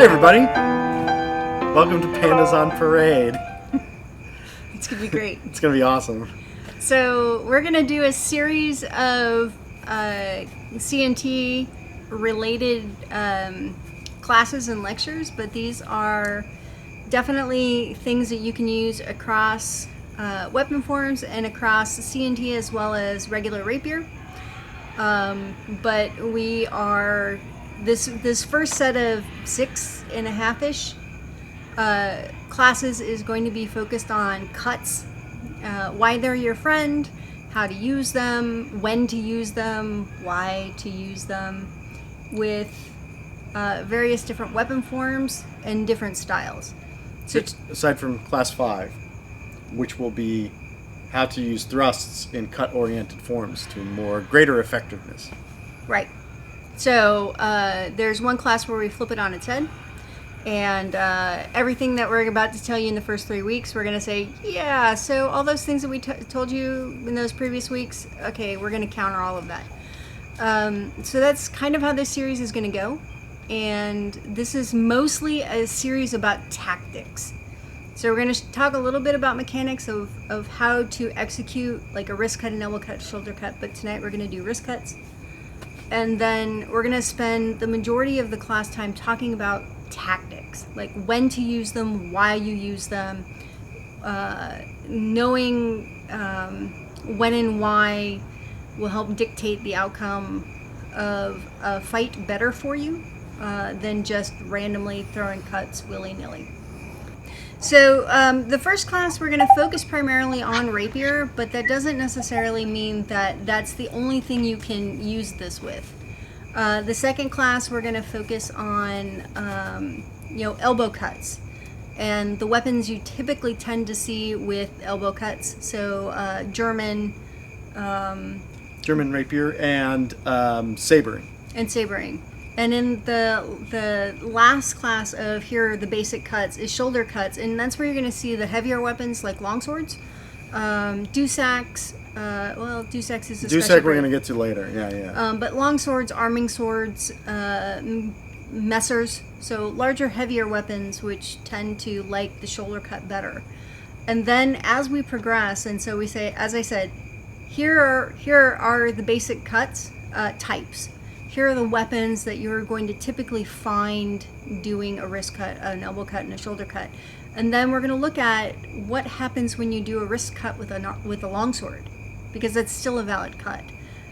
everybody. Welcome to Pandas on Parade. It's going to be great. It's going to be awesome. So we're going to do a series of CNT related classes and lectures, but these are definitely things that you can use across weapon forms and across CNT as well as regular rapier. But we are this first set of 6.5-ish classes is going to be focused on cuts, why they're your friend, how to use them, when to use them, why to use them, with various different weapon forms and different styles. So aside from class 5, which will be how to use thrusts in cut-oriented forms to more greater effectiveness. Right. So there's one class where we flip it on its head, and everything that we're about to tell you in the first 3 weeks, we're going to say, yeah, so all those things that we told you in those previous weeks, okay, we're going to counter all of that. So that's kind of how this series is going to go, and this is mostly a series about tactics. So we're going to talk a little bit about mechanics of how to execute like a wrist cut, an elbow cut, shoulder cut, but tonight we're going to do wrist cuts. And then we're going to spend the majority of the class time talking about tactics, like when to use them, why you use them, knowing when and why will help dictate the outcome of a fight better for you than just randomly throwing cuts willy-nilly. So the first class we're going to focus primarily on rapier, but that doesn't necessarily mean that that's the only thing you can use this with. The second class we're going to focus on elbow cuts and the weapons you typically tend to see with elbow cuts. So German rapier and sabering. And sabering. And in the last class of here are the basic cuts is shoulder cuts, and that's where you're going to see the heavier weapons like longswords, Dusaks. Dusaks is a Dusak special we're going to get to later. Yeah. But longswords, arming swords, messers, so larger, heavier weapons which tend to like the shoulder cut better. And then as we progress, and so we say, as I said, here are the basic cuts types. Here are the weapons that you're going to typically find doing a wrist cut, an elbow cut, and a shoulder cut. And then we're going to look at what happens when you do a wrist cut with a longsword, because that's still a valid cut.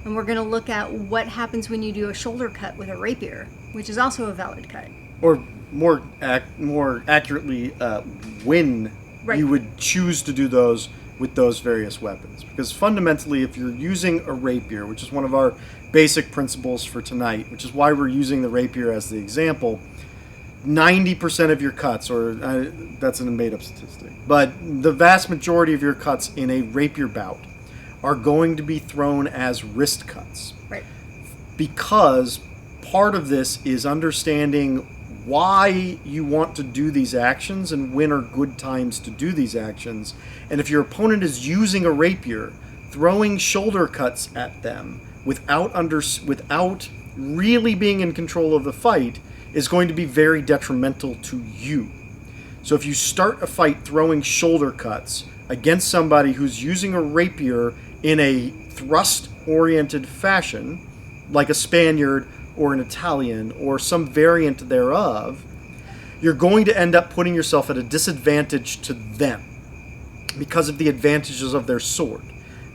And we're going to look at what happens when you do a shoulder cut with a rapier, which is also a valid cut. Or more accurately, when Right. you would choose to do those with those various weapons. Because fundamentally, if you're using a rapier, which is one of our basic principles for tonight, which is why we're using the rapier as the example, 90% of your cuts, or that's a made-up statistic, but the vast majority of your cuts in a rapier bout are going to be thrown as wrist cuts. Right. Because part of this is understanding why you want to do these actions and when are good times to do these actions. And if your opponent is using a rapier, throwing shoulder cuts at them without really being in control of the fight is going to be very detrimental to you. So if you start a fight throwing shoulder cuts against somebody who's using a rapier in a thrust-oriented fashion, like a Spaniard or an Italian or some variant thereof, you're going to end up putting yourself at a disadvantage to them because of the advantages of their sword.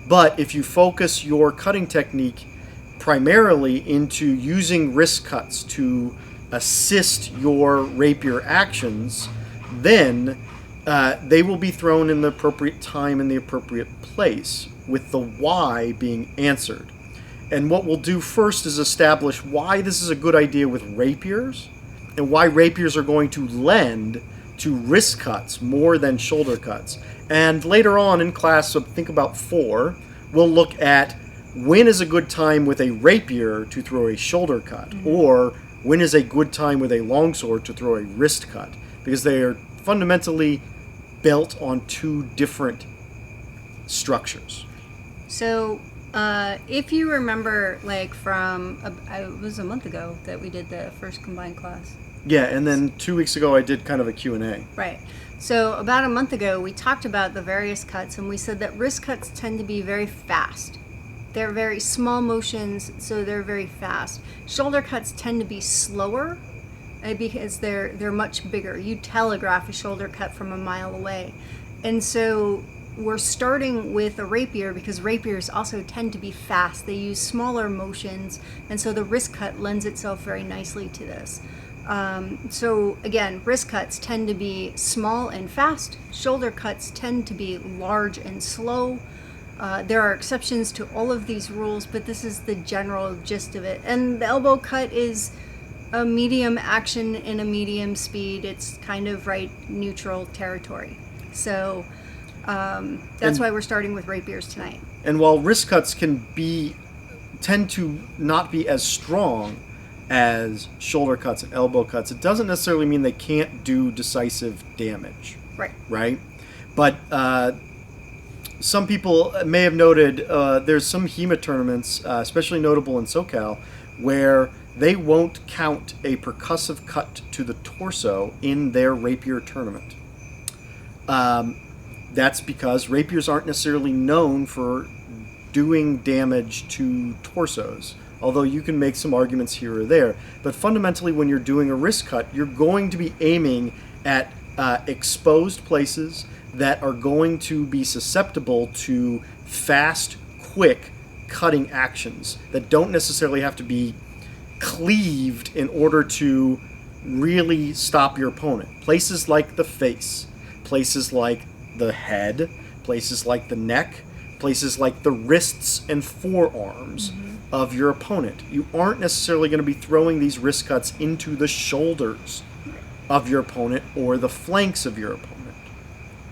But if you focus your cutting technique primarily into using wrist cuts to assist your rapier actions, then they will be thrown in the appropriate time and the appropriate place, with the why being answered. And what we'll do first is establish why this is a good idea with rapiers, and why rapiers are going to lend to wrist cuts more than shoulder cuts. And later on in class, so think about 4, we'll look at when is a good time with a rapier to throw a shoulder cut, or when is a good time with a longsword to throw a wrist cut, because they are fundamentally built on 2 different structures. So if you remember, like from it was a month ago that we did the first combined class. Yeah, and then 2 weeks ago I did kind of a Q&A. Right. So about a month ago, we talked about the various cuts, and we said that wrist cuts tend to be very fast. They're very small motions, so they're very fast. Shoulder cuts tend to be slower because they're much bigger. You telegraph a shoulder cut from a mile away. And so we're starting with a rapier because rapiers also tend to be fast. They use smaller motions, and so the wrist cut lends itself very nicely to this. So again, wrist cuts tend to be small and fast. Shoulder cuts tend to be large and slow. There are exceptions to all of these rules, but this is the general gist of it. And the elbow cut is a medium action and a medium speed. It's kind of right neutral territory. So that's why we're starting with rapiers tonight. And while wrist cuts tend to not be as strong as shoulder cuts and elbow cuts, it doesn't necessarily mean they can't do decisive damage. Right. Right? But some people may have noted there's some HEMA tournaments, especially notable in SoCal, where they won't count a percussive cut to the torso in their rapier tournament. That's because rapiers aren't necessarily known for doing damage to torsos, although you can make some arguments here or there. But fundamentally, when you're doing a wrist cut, you're going to be aiming at exposed places that are going to be susceptible to fast, quick cutting actions that don't necessarily have to be cleaved in order to really stop your opponent. Places like the face, places like the head, places like the neck, places like the wrists and forearms of your opponent. You aren't necessarily going to be throwing these wrist cuts into the shoulders of your opponent or the flanks of your opponent,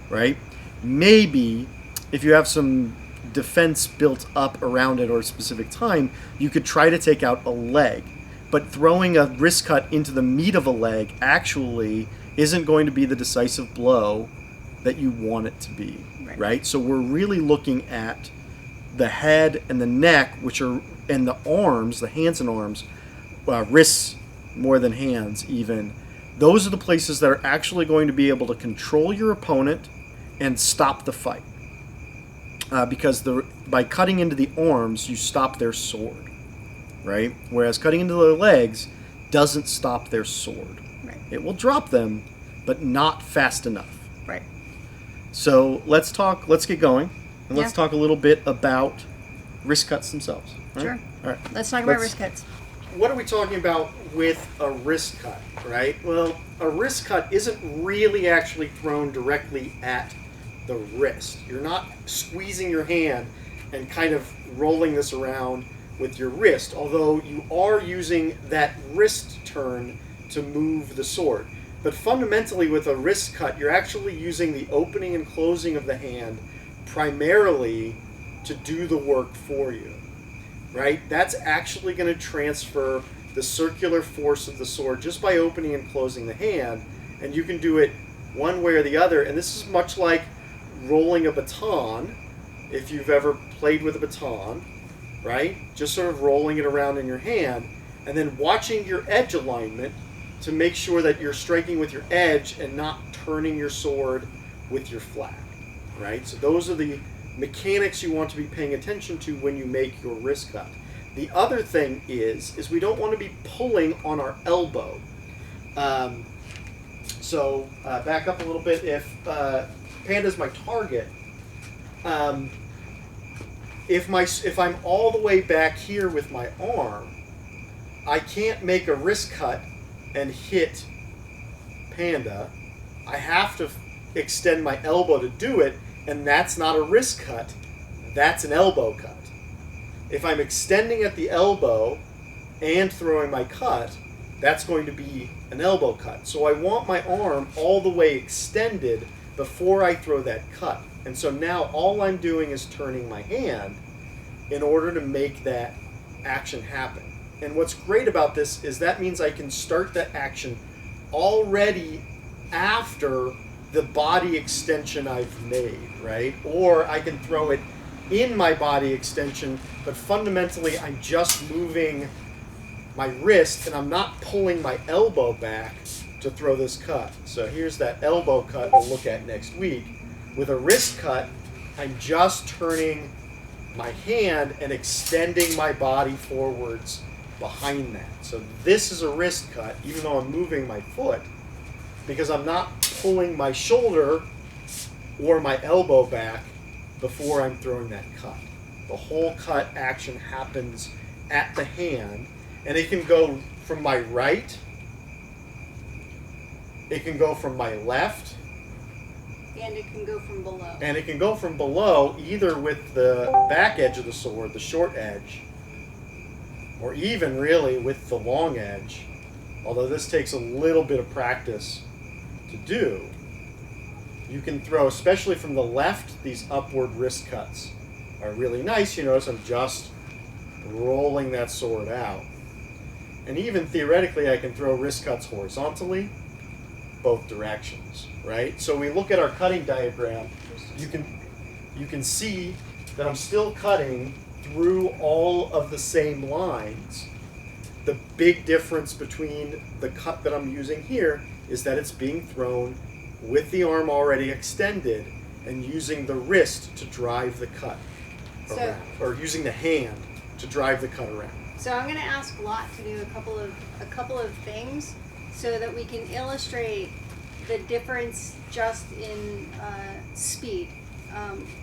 right? Maybe if you have some defense built up around it or a specific time, you could try to take out a leg. But throwing a wrist cut into the meat of a leg actually isn't going to be the decisive blow that you want it to be, right? So we're really looking at the head and the neck, and the arms, the hands and arms, wrists more than hands even. Those are the places that are actually going to be able to control your opponent and stop the fight. Because by cutting into the arms, you stop their sword, right? Whereas cutting into their legs doesn't stop their sword. Right. It will drop them, but not fast enough. Right. So let's get going, and let's talk a little bit about wrist cuts themselves. Right? Sure. All right. Let's talk about wrist cuts. What are we talking about with a wrist cut, right? Well, a wrist cut isn't really actually thrown directly at the wrist. You're not squeezing your hand and kind of rolling this around with your wrist, although you are using that wrist turn to move the sword. But fundamentally, with a wrist cut, you're actually using the opening and closing of the hand primarily to do the work for you, right? That's actually going to transfer the circular force of the sword just by opening and closing the hand, and you can do it one way or the other. And this is much like rolling a baton, if you've ever played with a baton, right? Just sort of rolling it around in your hand, and then watching your edge alignment to make sure that you're striking with your edge and not turning your sword with your flat, right? So those are the mechanics you want to be paying attention to when you make your wrist cut. The other thing is we don't want to be pulling on our elbow. So back up a little bit. If Panda's my target, if I'm all the way back here with my arm, I can't make a wrist cut and hit Panda. I have to extend my elbow to do it, and that's not a wrist cut, that's an elbow cut. If I'm extending at the elbow and throwing my cut, that's going to be an elbow cut. So I want my arm all the way extended before I throw that cut. And so now all I'm doing is turning my hand in order to make that action happen. And what's great about this is that means I can start that action already after the body extension I've made, right? Or I can throw it in my body extension, but fundamentally I'm just moving my wrist, and I'm not pulling my elbow back to throw this cut. So here's that elbow cut we'll look at next week. With a wrist cut, I'm just turning my hand and extending my body forwards behind that. So this is a wrist cut, even though I'm moving my foot, because I'm not pulling my shoulder or my elbow back before I'm throwing that cut. The whole cut action happens at the hand, and it can go from my right, it can go from my left, And it can go from below. and it can go from below, either with the back edge of the sword, the short edge, or even really with the long edge, although this takes a little bit of practice to do. You can throw, especially from the left, these upward wrist cuts are really nice. You notice I'm just rolling that sword out. And even theoretically, I can throw wrist cuts horizontally, both directions, right? So we look at our cutting diagram, you can see that I'm still cutting through all of the same lines. The big difference between the cut that I'm using here is that it's being thrown with the arm already extended and using the wrist to drive the cut around, or using the hand to drive the cut around. So I'm going to ask Lot to do a couple of things so that we can illustrate the difference just in speed.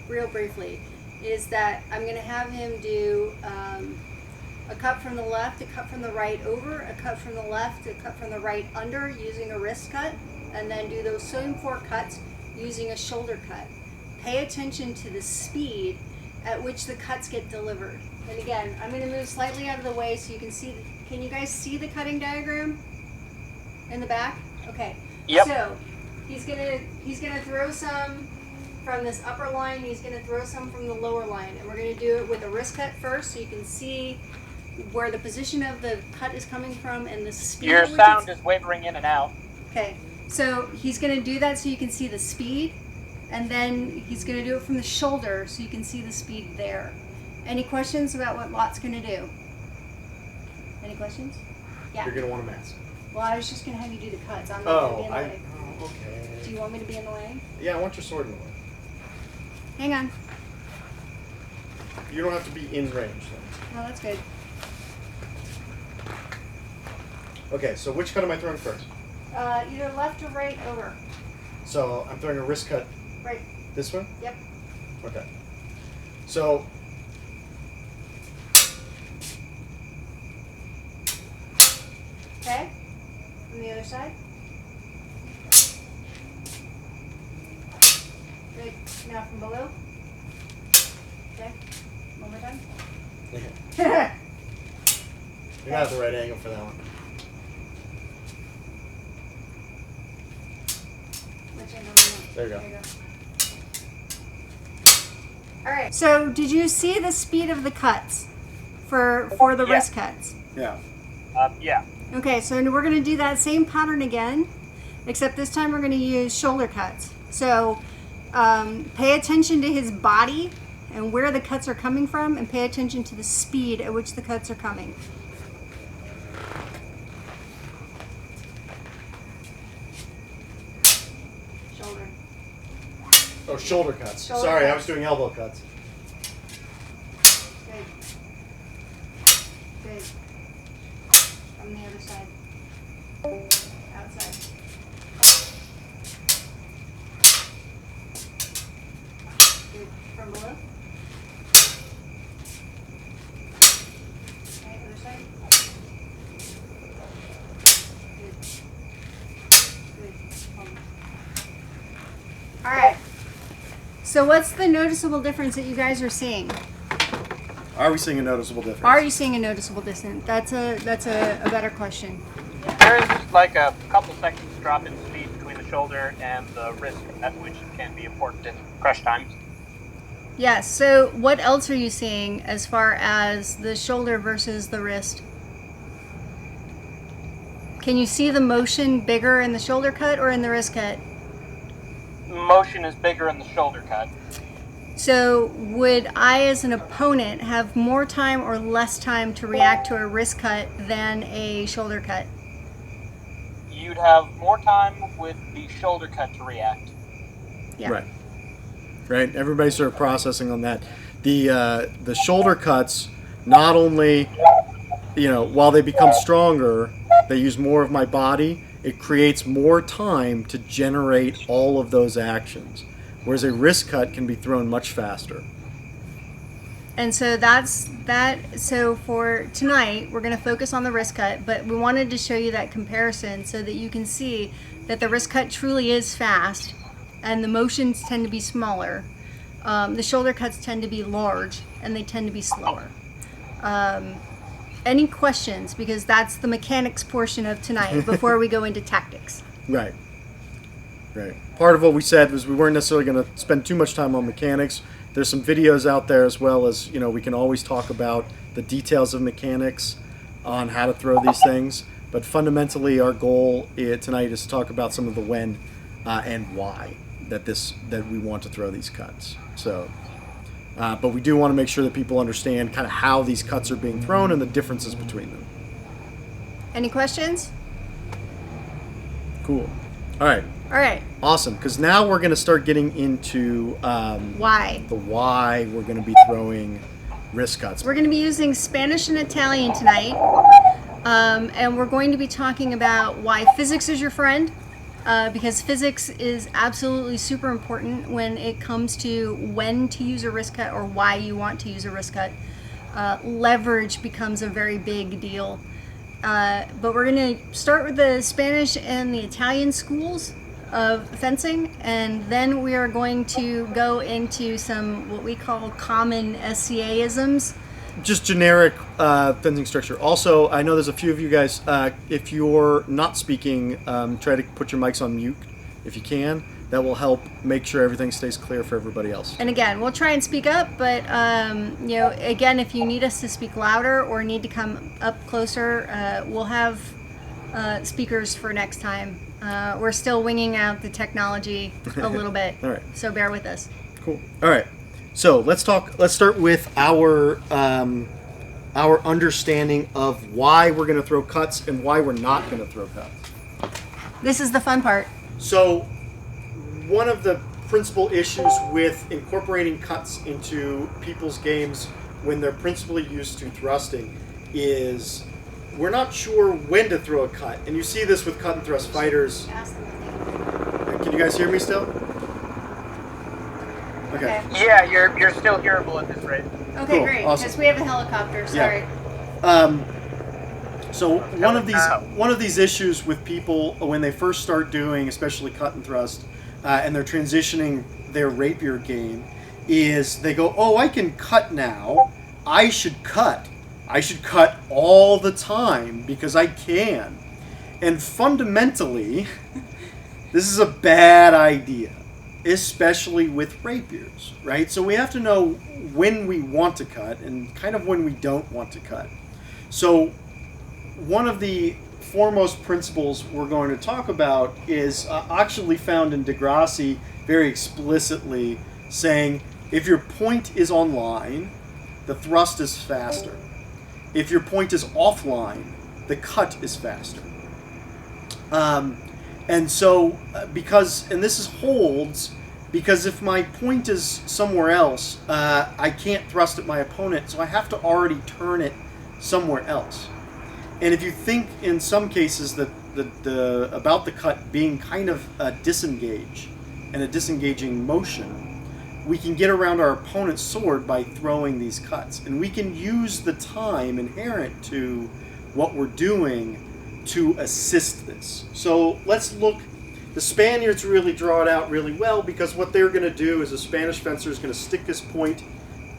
Real briefly, is that I'm going to have him do a cut from the left, a cut from the right over, a cut from the left, a cut from the right under using a wrist cut, and then do those same 4 cuts using a shoulder cut. Pay attention to the speed at which the cuts get delivered. And again, I'm going to move slightly out of the way so you can see. Can you guys see the cutting diagram in the back? Okay. Yep. So he's gonna throw some from this upper line. He's gonna throw some from the lower line, and we're gonna do it with a wrist cut first, so you can see where the position of the cut is coming from and the speed. Your at which sound it's- is wavering in and out. Okay. So he's gonna do that so you can see the speed, and then he's gonna do it from the shoulder so you can see the speed there. Any questions about what Lot's gonna do? Any questions? Yeah. You're going to want a mask. Well, I was just gonna have you do the cuts. I'm not gonna be in the way. Okay. Do you want me to be in the way? Yeah, I want your sword in the way. Hang on. You don't have to be in range then. Oh, that's good. Okay, so which cut am I throwing first? Either left or right over. So I'm throwing a wrist cut Right. this way? Yep. Okay. So Okay. From the other side. Good. Now from below. Okay. One more time. yeah. You're not at the right angle for that one. Which angle do you want? There you go. All right. So, did you see the speed of the cuts for the Yeah. wrist cuts? Yeah. Yeah. Okay, so we're going to do that same pattern again, except this time we're going to use shoulder cuts. So pay attention to his body and where the cuts are coming from, and pay attention to the speed at which the cuts are coming. Shoulder. Oh, shoulder cuts. Shoulder Sorry, I cuts. was doing elbow cuts. Good. Good. From the other side. Outside. Good. From below. Okay, other side. Good. Good. All right. So what's the noticeable difference that you guys are seeing? Are we seeing a noticeable difference? Are you seeing a noticeable difference? That's a better question. There is like a couple seconds drop in speed between the shoulder and the wrist, at which can be important in crush times. Yes. So what else are you seeing as far as the shoulder versus the wrist? Can you see the motion bigger in the shoulder cut or in the wrist cut? Motion is bigger in the shoulder cut. So would I, as an opponent, have more time or less time to react to a wrist cut than a shoulder cut? You'd have more time with the shoulder cut to react. Yeah. Right. Everybody's sort of processing on that. The shoulder cuts, not only, while they become stronger, they use more of my body. It creates more time to generate all of those actions, whereas a wrist cut can be thrown much faster. And so that's that. So for tonight, we're going to focus on the wrist cut, but we wanted to show you that comparison so that you can see that the wrist cut truly is fast, and the motions tend to be smaller. The shoulder cuts tend to be large, and they tend to be slower. Any questions? Because that's the mechanics portion of tonight before we go into tactics. Right. Part of what we said was we weren't necessarily going to spend too much time on mechanics. There's some videos out there as well as, we can always talk about the details of mechanics on how to throw these things. But fundamentally, our goal tonight is to talk about some of the when and why that we want to throw these cuts. So, but we do want to make sure that people understand kind of how these cuts are being thrown and the differences between them. Any questions? Cool. All right. Awesome. Because now we're going to start getting into Why? the why we're going to be throwing wrist cuts. We're going to be using Spanish and Italian tonight, and we're going to be talking about why physics is your friend, because physics is absolutely super important when it comes to when to use a wrist cut or why you want to use a wrist cut. Leverage becomes a very big deal. But we're going to start with the Spanish and the Italian schools of fencing, and then we are going to go into some what we call common SCA-isms. Just generic fencing structure. Also, I know there's a few of you guys, if you're not speaking, try to put your mics on mute if you can. That will help make sure everything stays clear for everybody else. And again, we'll try and speak up, but again, if you need us to speak louder or need to come up closer, we'll have speakers for next time. We're still winging out the technology a little bit. All right. So bear with us. Cool. All right. So let's start with our understanding of why we're going to throw cuts and why we're not going to throw cuts. This is the fun part. So one of the principal issues with incorporating cuts into people's games when they're principally used to thrusting is we're not sure when to throw a cut. And you see this with cut and thrust fighters. Can you guys hear me still? Okay. Yeah, you're still hearable at this rate. Okay, Cool. great. Awesome. Because we have a helicopter. Sorry. So one of these issues with people when they first start doing, especially cut and thrust, and they're transitioning their rapier game, is they go, "Oh, I can cut now. I should cut. I should cut all the time because I can." And fundamentally, this is a bad idea, especially with rapiers, right? So we have to know when we want to cut and kind of when we don't want to cut. So one of the foremost principles we're going to talk about is actually found in Degrassi very explicitly, saying if your point is online, the thrust is faster. If your point is offline, the cut is faster. And so, this holds because if my point is somewhere else, I can't thrust at my opponent, so I have to already turn it somewhere else. And if you think in some cases that about the cut being kind of a disengage and a disengaging motion, we can get around our opponent's sword by throwing these cuts. And we can use the time inherent to what we're doing to assist this. So let's look. The Spaniards really draw it out really well because what they're going to do is a Spanish fencer is going to stick this point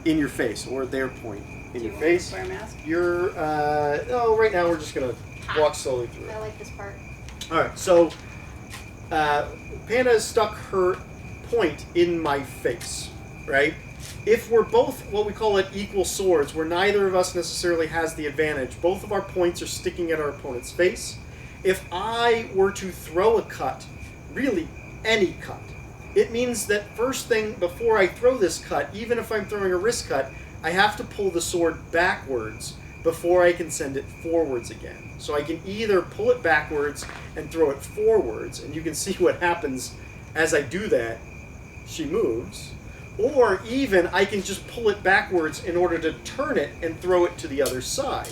in your face, or their point in your face. Wear a mask? You're, right now we're just going to walk slowly through it. I like this part. All right, so Panda has stuck her point in my face, right? If we're both what we call equal swords, where neither of us necessarily has the advantage, both of our points are sticking at our opponent's face. If I were to throw a cut, really any cut, it means that first thing before I throw this cut, even if I'm throwing a wrist cut, I have to pull the sword backwards before I can send it forwards again. So I can either pull it backwards and throw it forwards, and you can see what happens as I do that. She moves. Or even I can just pull it backwards in order to turn it and throw it to the other side.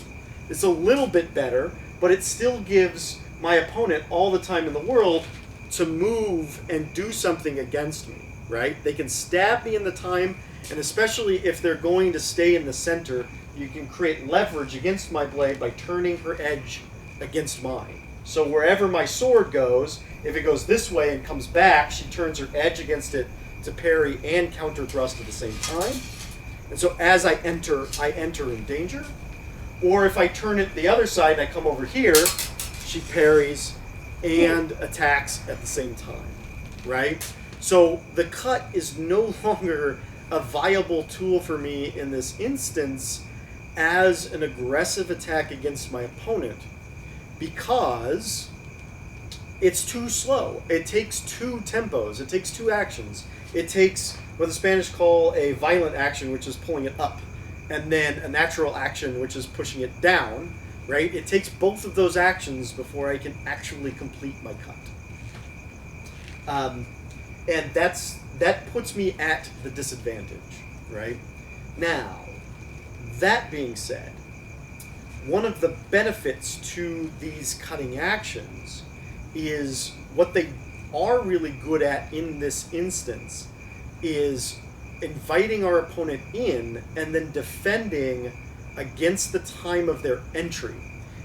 It's a little bit better, but it still gives my opponent all the time in the world to move and do something against me, right? They can stab me in the time, and especially if they're going to stay in the center, you can create leverage against my blade by turning her edge against mine. So wherever my sword goes, if it goes this way and comes back, she turns her edge against it to parry and counter thrust at the same time. And so as I enter in danger. Or if I turn it the other side and I come over here, she parries and attacks at the same time, right? So the cut is no longer a viable tool for me in this instance as an aggressive attack against my opponent because it's too slow. It takes two tempos. It takes two actions. It takes what the Spanish call a violent action, which is pulling it up, and then a natural action, which is pushing it down, right? It takes both of those actions before I can actually complete my cut. And that puts me at the disadvantage, right? Now, that being said, one of the benefits to these cutting actions is what they are really good at in this instance is inviting our opponent in and then defending against the time of their entry.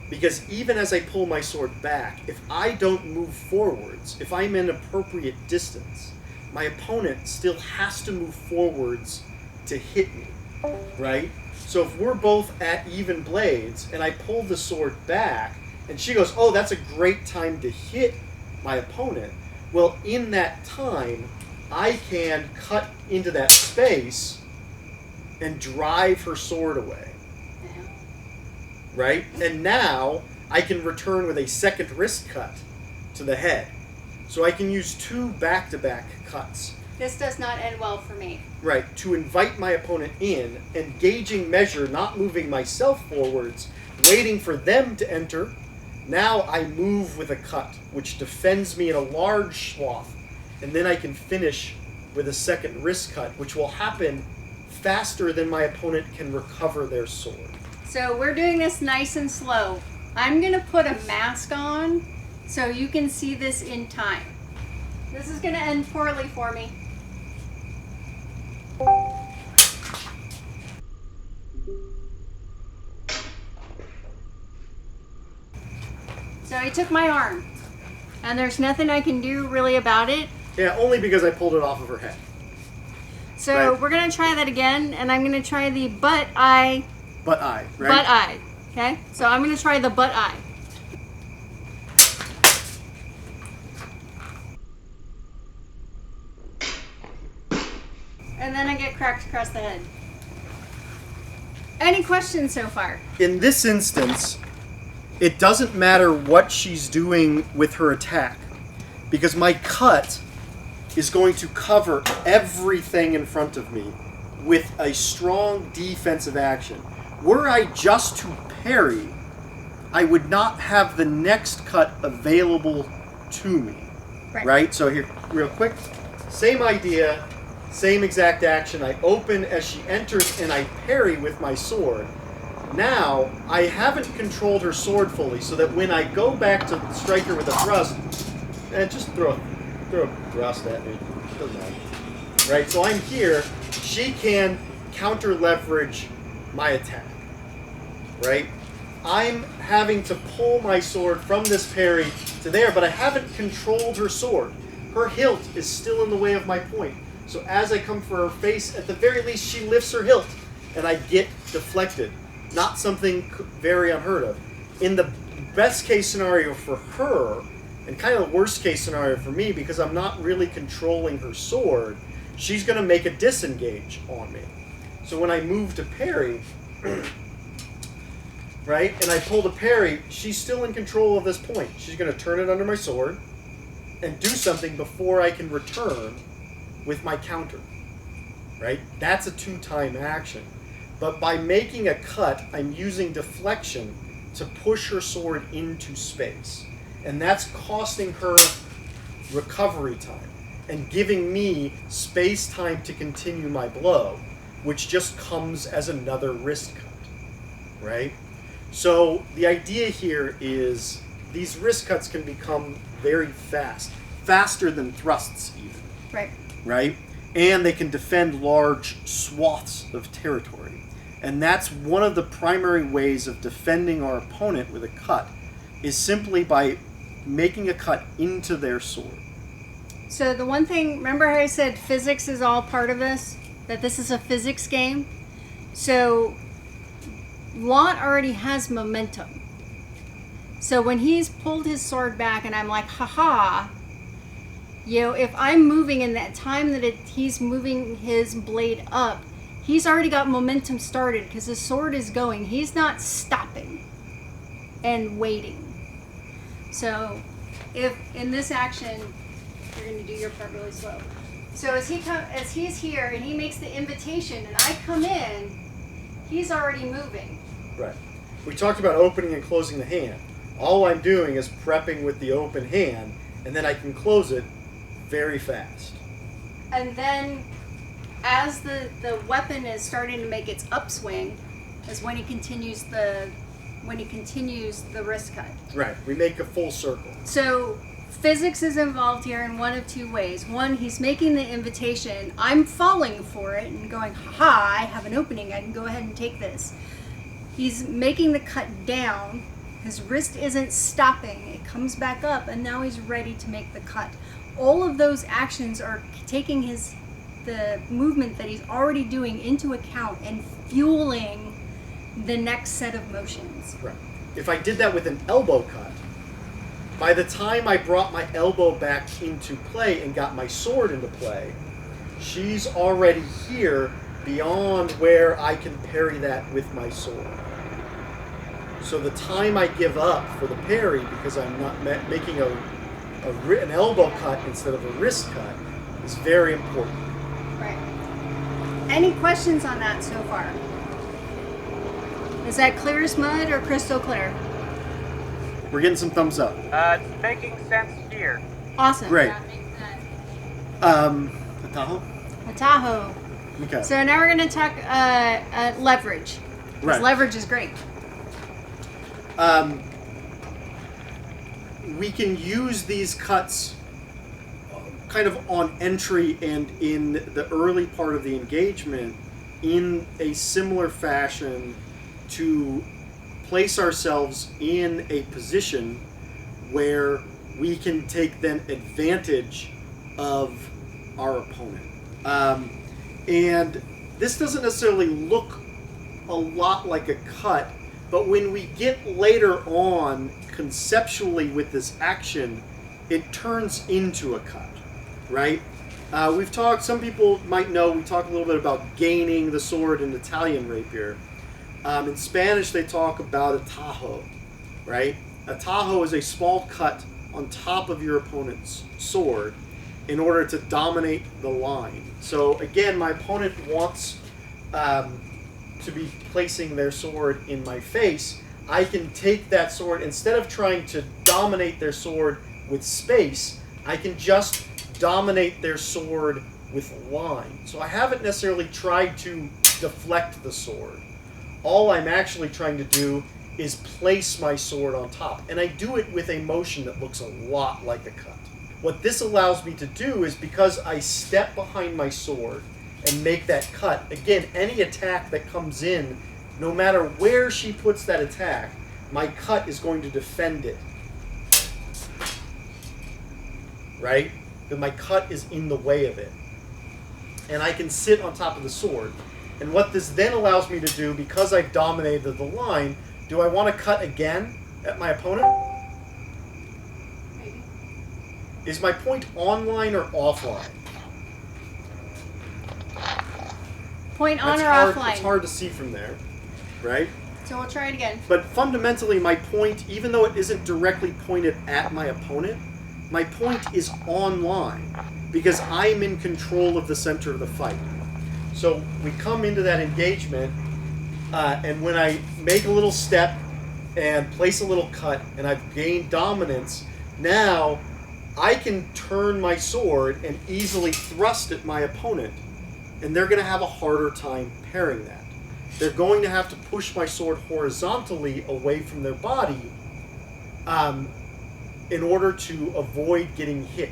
Because even as I pull my sword back, if I don't move forwards, if I'm in appropriate distance, my opponent still has to move forwards to hit me, right? So if we're both at even blades and I pull the sword back and she goes, oh, that's a great time to hit my opponent. Well, in that time, I can cut into that space and drive her sword away. Right? And now I can return with a second wrist cut to the head. So I can use two back-to-back cuts. This does not end well for me. Right, to invite my opponent in, engaging measure, not moving myself forwards, waiting for them to enter. Now I move with a cut, which defends me in a large swath, and then I can finish with a second wrist cut, which will happen faster than my opponent can recover their sword. So we're doing this nice and slow. I'm going to put a mask on so you can see this in time. This is going to end poorly for me. So he took my arm, and there's nothing I can do really about it. Yeah, only because I pulled it off of her head. So Right. we're going to try that again, and I'm going to try the butt eye. But I, right? Butt eye. Okay? So I'm going to try the butt eye. And then I get cracked across the head. Any questions so far? In this instance, it doesn't matter what she's doing with her attack, because my cut is going to cover everything in front of me with a strong defensive action. Were I just to parry, I would not have the next cut available to me. Right? So here, real quick, same idea, same exact action. I open as she enters and I parry with my sword. Now, I haven't controlled her sword fully, so that when I go back to strike her with a thrust, just throw a thrust at me. Doesn't matter. Right? So I'm here. She can counter leverage my attack. Right? I'm having to pull my sword from this parry to there, but I haven't controlled her sword. Her hilt is still in the way of my point. So as I come for her face, at the very least, she lifts her hilt, and I get deflected. Not something very unheard of. In the best case scenario for her, and kind of the worst case scenario for me, because I'm not really controlling her sword, she's going to make a disengage on me. So when I move to parry, right, and I pull the parry, she's still in control of this point. She's going to turn it under my sword and do something before I can return with my counter, right? That's a 2-time action. But by making a cut, I'm using deflection to push her sword into space. And that's costing her recovery time and giving me space time to continue my blow, which just comes as another wrist cut, right? So the idea here is these wrist cuts can become very fast, faster than thrusts even, Right. right? And they can defend large swaths of territory. And that's one of the primary ways of defending our opponent with a cut, is simply by making a cut into their sword. So the one thing, remember how I said physics is all part of this? That this is a physics game? So Lot already has momentum. So when he's pulled his sword back and I'm like, haha, if I'm moving in that time that he's moving his blade up, he's already got momentum started because his sword is going. He's not stopping and waiting. So if in this action, you're going to do your part really slow. So as he's here and he makes the invitation and I come in, he's already moving. Right. We talked about opening and closing the hand. All I'm doing is prepping with the open hand, and then I can close it very fast. And then as the weapon is starting to make its upswing is when he continues the wrist cut. Right. We make a full circle. So physics is involved here in one of two ways. One, he's making the invitation. I'm falling for it and going, haha, I have an opening. I can go ahead and take this. He's making the cut down. His wrist isn't stopping. It comes back up, and now he's ready to make the cut. All of those actions are taking the movement that he's already doing into account and fueling the next set of motions. Right. If I did that with an elbow cut, by the time I brought my elbow back into play and got my sword into play, she's already here beyond where I can parry that with my sword. So the time I give up for the parry, because I'm not making an elbow cut instead of a wrist cut, is very important. Right. Any questions on that so far? Is that clear as mud or crystal clear? We're getting some thumbs up. It's making sense here. Awesome. Great. That makes sense. The Tahoe? A Tahoe. Okay. So now we're going to talk leverage. Because Right. leverage is great. We can use these cuts kind of on entry and in the early part of the engagement in a similar fashion to place ourselves in a position where we can take then advantage of our opponent. And this doesn't necessarily look a lot like a cut, but when we get later on conceptually with this action, it turns into a cut, right? We've talked, some people might know, we talk a little bit about gaining the sword in Italian rapier. In Spanish, they talk about a tajo, right? A tajo is a small cut on top of your opponent's sword in order to dominate the line. So again, my opponent wants to be placing their sword in my face. I can take that sword, instead of trying to dominate their sword with space, I can just dominate their sword with line. So I haven't necessarily tried to deflect the sword. All I'm actually trying to do is place my sword on top. And I do it with a motion that looks a lot like a cut. What this allows me to do is, because I step behind my sword and make that cut, again, any attack that comes in, no matter where she puts that attack, my cut is going to defend it. Right? Because my cut is in the way of it. And I can sit on top of the sword. And what this then allows me to do, because I've dominated the line, do I want to cut again at my opponent? Maybe. Is my point online or offline? Point on That's or hard, offline? It's hard to see from there, right? So we'll try it again. But fundamentally, my point, even though it isn't directly pointed at my opponent, my point is online. because I'm in control of the center of the fight. So we come into that engagement, and when I make a little step and place a little cut, and I've gained dominance, now I can turn my sword and easily thrust at my opponent, and they're going to have a harder time parrying that. They're going to have to push my sword horizontally away from their body in order to avoid getting hit.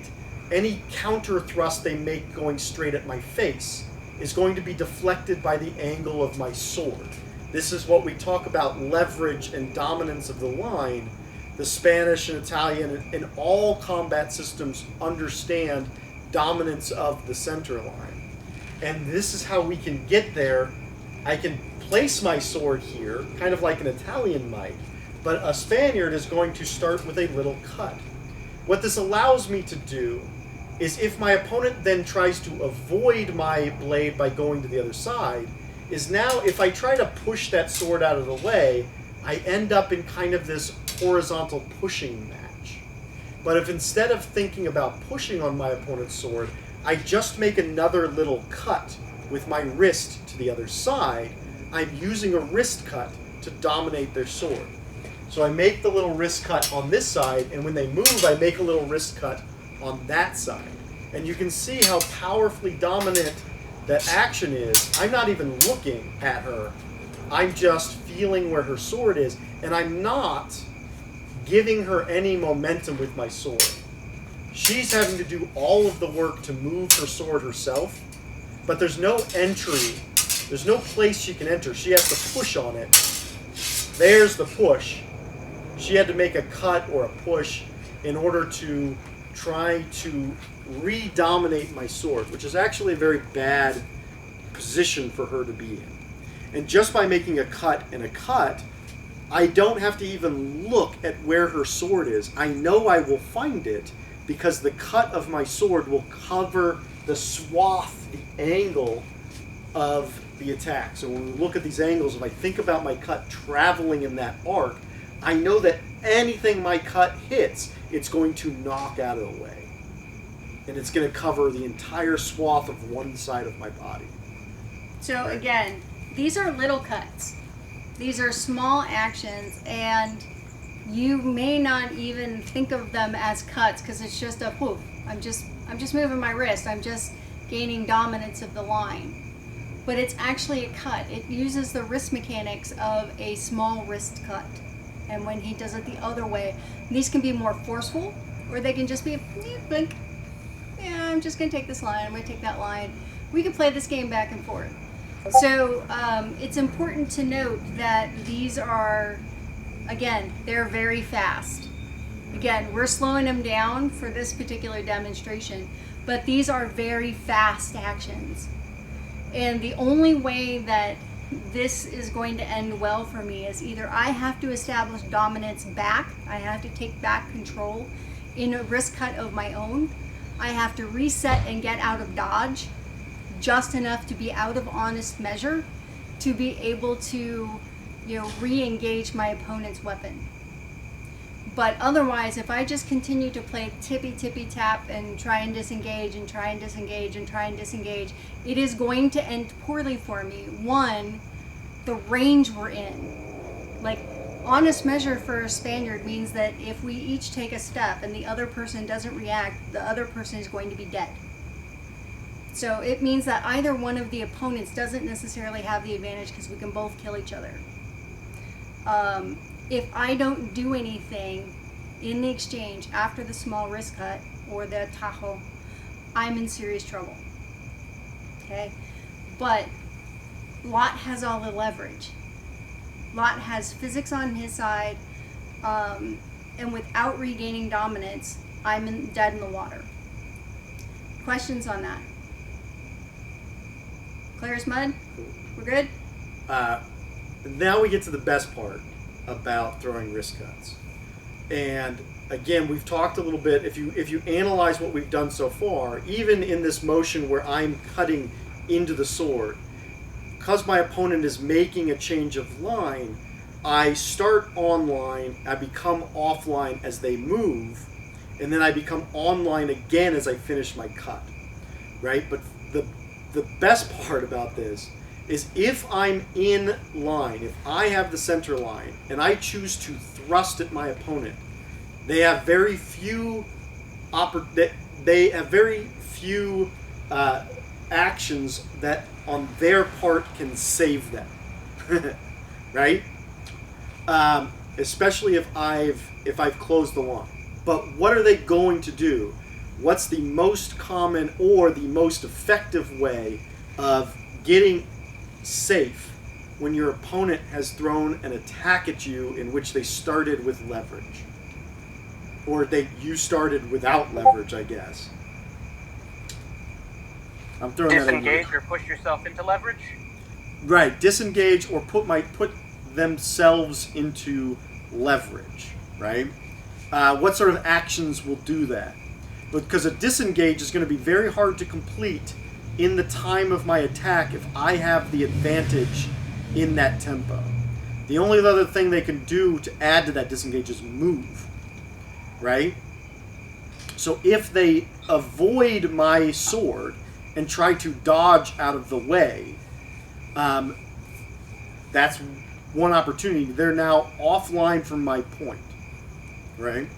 Any counter thrust they make going straight at my face is going to be deflected by the angle of my sword. This is what we talk about leverage and dominance of the line. The Spanish and Italian and all combat systems understand dominance of the center line. And this is how we can get there. I can place my sword here, kind of like an Italian might, but a Spaniard is going to start with a little cut. What this allows me to do is, if my opponent then tries to avoid my blade by going to the other side, is now if I try to push that sword out of the way, I end up in kind of this horizontal pushing match. But if instead of thinking about pushing on my opponent's sword, I just make another little cut with my wrist to the other side, I'm using a wrist cut to dominate their sword. So I make the little wrist cut on this side, and when they move, I make a little wrist cut on that side. And you can see how powerfully dominant that action is. I'm not even looking at her. I'm just feeling where her sword is, and I'm not giving her any momentum with my sword. She's having to do all of the work to move her sword herself, but there's no entry. There's no place she can enter. She has to push on it. There's the push. She had to make a cut or a push in order to try to re-dominate my sword, which is actually a very bad position for her to be in. And just by making a cut and a cut, I don't have to even look at where her sword is. I know I will find it because the cut of my sword will cover the swath, the angle of the attack. So when we look at these angles, if I think about my cut traveling in that arc, I know that anything my cut hits, it's going to knock out of the way. And it's going to cover the entire swath of one side of my body. So again, these are little cuts. These are small actions, and you may not even think of them as cuts because it's just a poof. I'm just moving my wrist. I'm just gaining dominance of the line. But it's actually a cut. It uses the wrist mechanics of a small wrist cut. And when he does it the other way, these can be more forceful, or they can just be blink. Yeah, I'm just going to take this line. I'm going to take that line. We can play this game back and forth. So it's important to note that these are, again, they're very fast. Again, we're slowing them down for this particular demonstration, but these are very fast actions. And the only way that this is going to end well for me is either I have to establish dominance back, I have to take back control in a wrist cut of my own, I have to reset and get out of dodge just enough to be out of honest measure to be able to, re-engage my opponent's weapon. But otherwise, if I just continue to play tippy tap and try and disengage and try and disengage and try and disengage, it is going to end poorly for me. One, the range we're in. Like, honest measure for a Spaniard means that if we each take a step and the other person doesn't react, the other person is going to be dead. So it means that either one of the opponents doesn't necessarily have the advantage because we can both kill each other. If I don't do anything in the exchange after the small wrist cut or the tajo, I'm in serious trouble. Okay? But Lot has all the leverage. Lot has physics on his side, and without regaining dominance, I'm dead in the water. Questions on that? Clear as mud? We're good? Now we get to the best part about throwing wrist cuts. And again, we've talked a little bit, if you analyze what we've done so far, even in this motion where I'm cutting into the sword, because my opponent is making a change of line, I start online, I become offline as they move, and then I become online again as I finish my cut. right? But the best part about this is if I'm in line, if I have the center line and I choose to thrust at my opponent, they have very few actions that on their part can save them, right? Especially if I've closed the line. But what are they going to do? What's the most common or the most effective way of getting safe when your opponent has thrown an attack at you in which they started with leverage? Or you started without leverage, I guess. I'm throwing Disengage or push yourself into leverage? Right, disengage or put themselves into leverage, right? What sort of actions will do that? Because a disengage is going to be very hard to complete in the time of my attack if I have the advantage in that tempo. The only other thing they can do to add to that disengage is move, right? So if they avoid my sword and try to dodge out of the way, that's one opportunity. They're now offline from my point, right?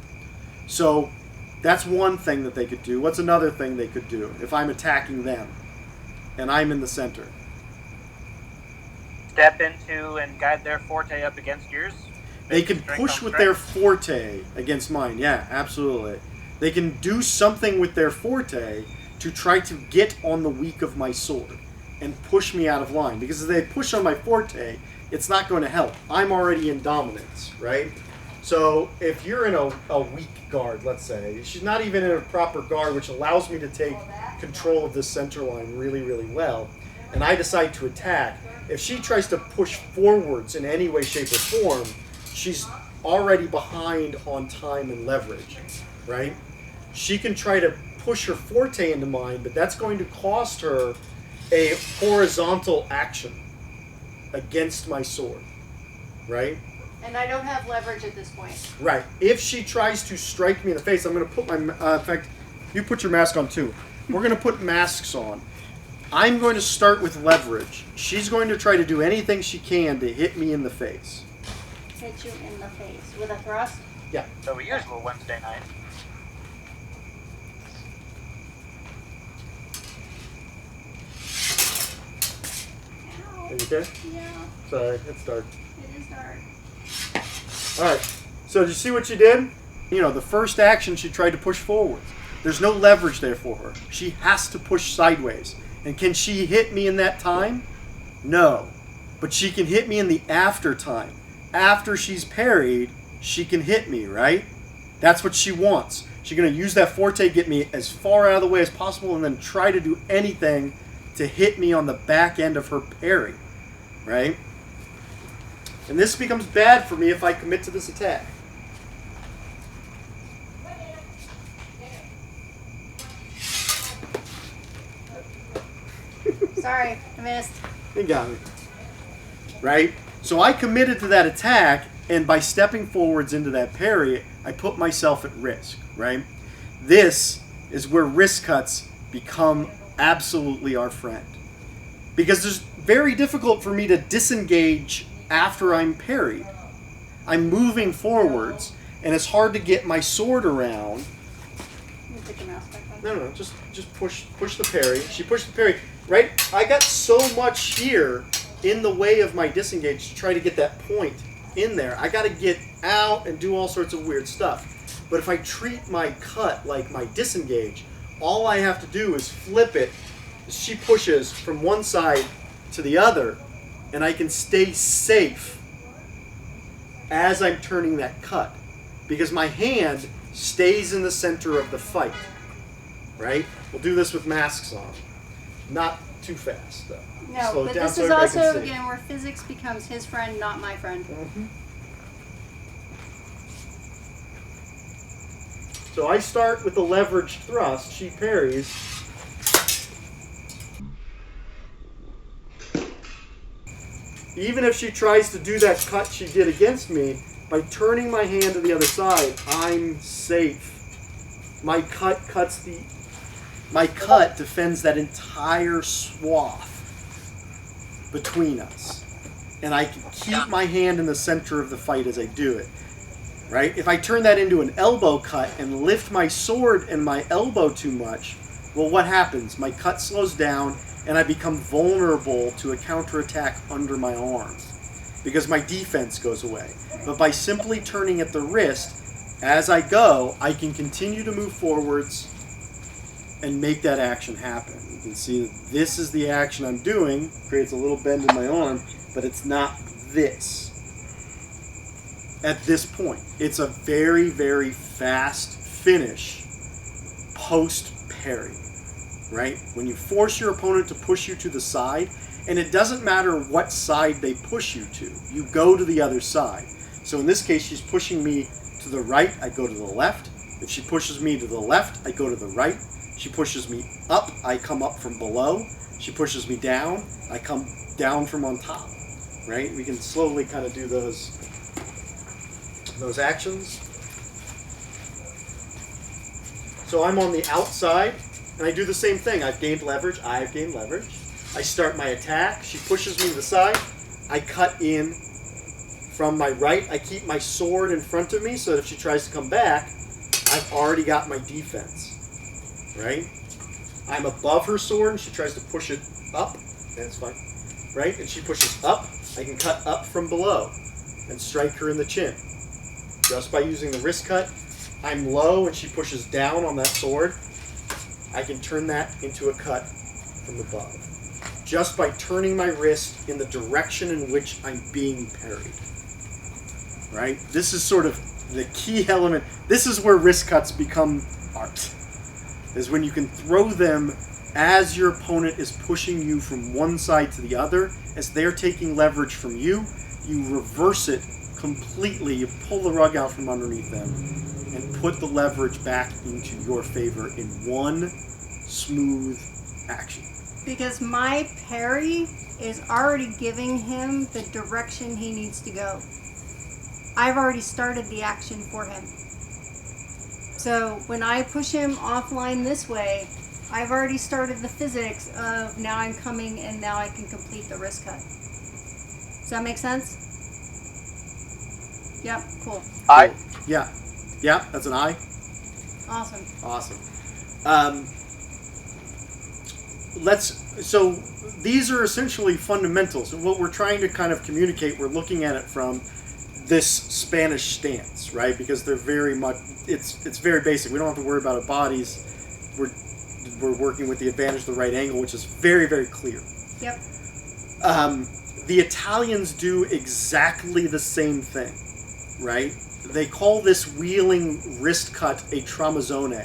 So that's one thing that they could do. What's another thing they could do if I'm attacking them and I'm in the center? Step into and guide their forte up against yours? They can push with their forte against mine. Yeah, absolutely. They can do something with their forte to try to get on the weak of my sword and push me out of line. Because if they push on my forte, it's not going to help. I'm already in dominance, right? So if you're in a weak guard, let's say, she's not even in a proper guard, which allows me to take control of this center line really, really well, and I decide to attack, if she tries to push forwards in any way, shape, or form, she's already behind on time and leverage, right? She can try to push her forte into mine, but that's going to cost her a horizontal action against my sword, right? And I don't have leverage at this point. Right. If she tries to strike me in the face, I'm going to put my... in fact, you put your mask on too. We're going to put masks on. I'm going to start with leverage. She's going to try to do anything she can to hit me in the face. Hit you in the face with a thrust? Yeah. So usual Wednesday night. Ow. Are you okay? Yeah, Sorry, it's dark. it is dark. Alright, so did you see what she did? You know, the first action she tried to push forward. There's no leverage there for her. She has to push sideways. And can she hit me in that time? No. But she can hit me in the after time. After she's parried, she can hit me, right? That's what she wants. She's going to use that forte, get me as far out of the way as possible, and then try to do anything to hit me on the back end of her parry, right? And this becomes bad for me if I commit to this attack. Sorry, I missed. You got me. Right? So I committed to that attack, and by stepping forwards into that parry, I put myself at risk, right? This is where risk cuts become absolutely our friend. Because it's very difficult for me to disengage after I'm parried. I'm moving forwards, and it's hard to get my sword around. Let me put your mouse back on. No, just push the parry. She pushed the parry. Right? I got so much here in the way of my disengage to try to get that point in there. I got to get out and do all sorts of weird stuff. But if I treat my cut like my disengage, all I have to do is flip it. She pushes from one side to the other, and I can stay safe as I'm turning that cut. Because my hand stays in the center of the fight. Right? We'll do this with masks on. Not too fast, though. No, Slow it but down this so is everybody can also, see. again, where physics becomes his friend, not my friend. So I start with the leverage thrust. She parries. Even if she tries to do that cut she did against me, by turning my hand to the other side, I'm safe. My cut cuts my cut defends that entire swath between us. And I can keep my hand in the center of the fight as I do it. Right? If I turn that into an elbow cut and lift my sword and my elbow too much, well, what happens? My cut slows down and I become vulnerable to a counterattack under my arm because my defense goes away. But by simply turning at the wrist, as I go, I can continue to move forwards and make that action happen. You can see that this is the action I'm doing, creates a little bend in my arm, but it's not this. At this point, it's a very, very fast finish post-parry, right? When you force your opponent to push you to the side, and it doesn't matter what side they push you to, you go to the other side. So in this case, she's pushing me to the right, I go to the left. If she pushes me to the left, I go to the right. She pushes me up, I come up from below. She pushes me down, I come down from on top, right? We can slowly kind of do those actions. So I'm on the outside, and I do the same thing. I've gained leverage, I've gained leverage. I start my attack, she pushes me to the side, I cut in from my right, I keep my sword in front of me so that if she tries to come back, I've already got my defense, right? I'm above her sword, and she tries to push it up, that's fine, right? And she pushes up, I can cut up from below and strike her in the chin. Just by using the wrist cut, I'm low and she pushes down on that sword. I can turn that into a cut from above. Just by turning my wrist in the direction in which I'm being parried. Right? This is sort of the key element. This is where wrist cuts become art. Is when you can throw them as your opponent is pushing you from one side to the other. As they're taking leverage from you, you reverse it completely. You pull the rug out from underneath them and put the leverage back into your favor in one smooth action. Because my parry is already giving him the direction he needs to go. I've already started the action for him. So when I push him offline this way, I've already started the physics of now I'm coming and now I can complete the wrist cut. Does that make sense? Yep, cool. I. Yeah, that's an I. Awesome. So these are essentially fundamentals. And what we're trying to kind of communicate, we're looking at it from this Spanish stance, right? Because they're very much, it's very basic. We don't have to worry about our bodies. We're working with the advantage of the right angle, which is very, very clear. Yep. The Italians do exactly the same thing, right? They call this wheeling wrist cut a tramazzone,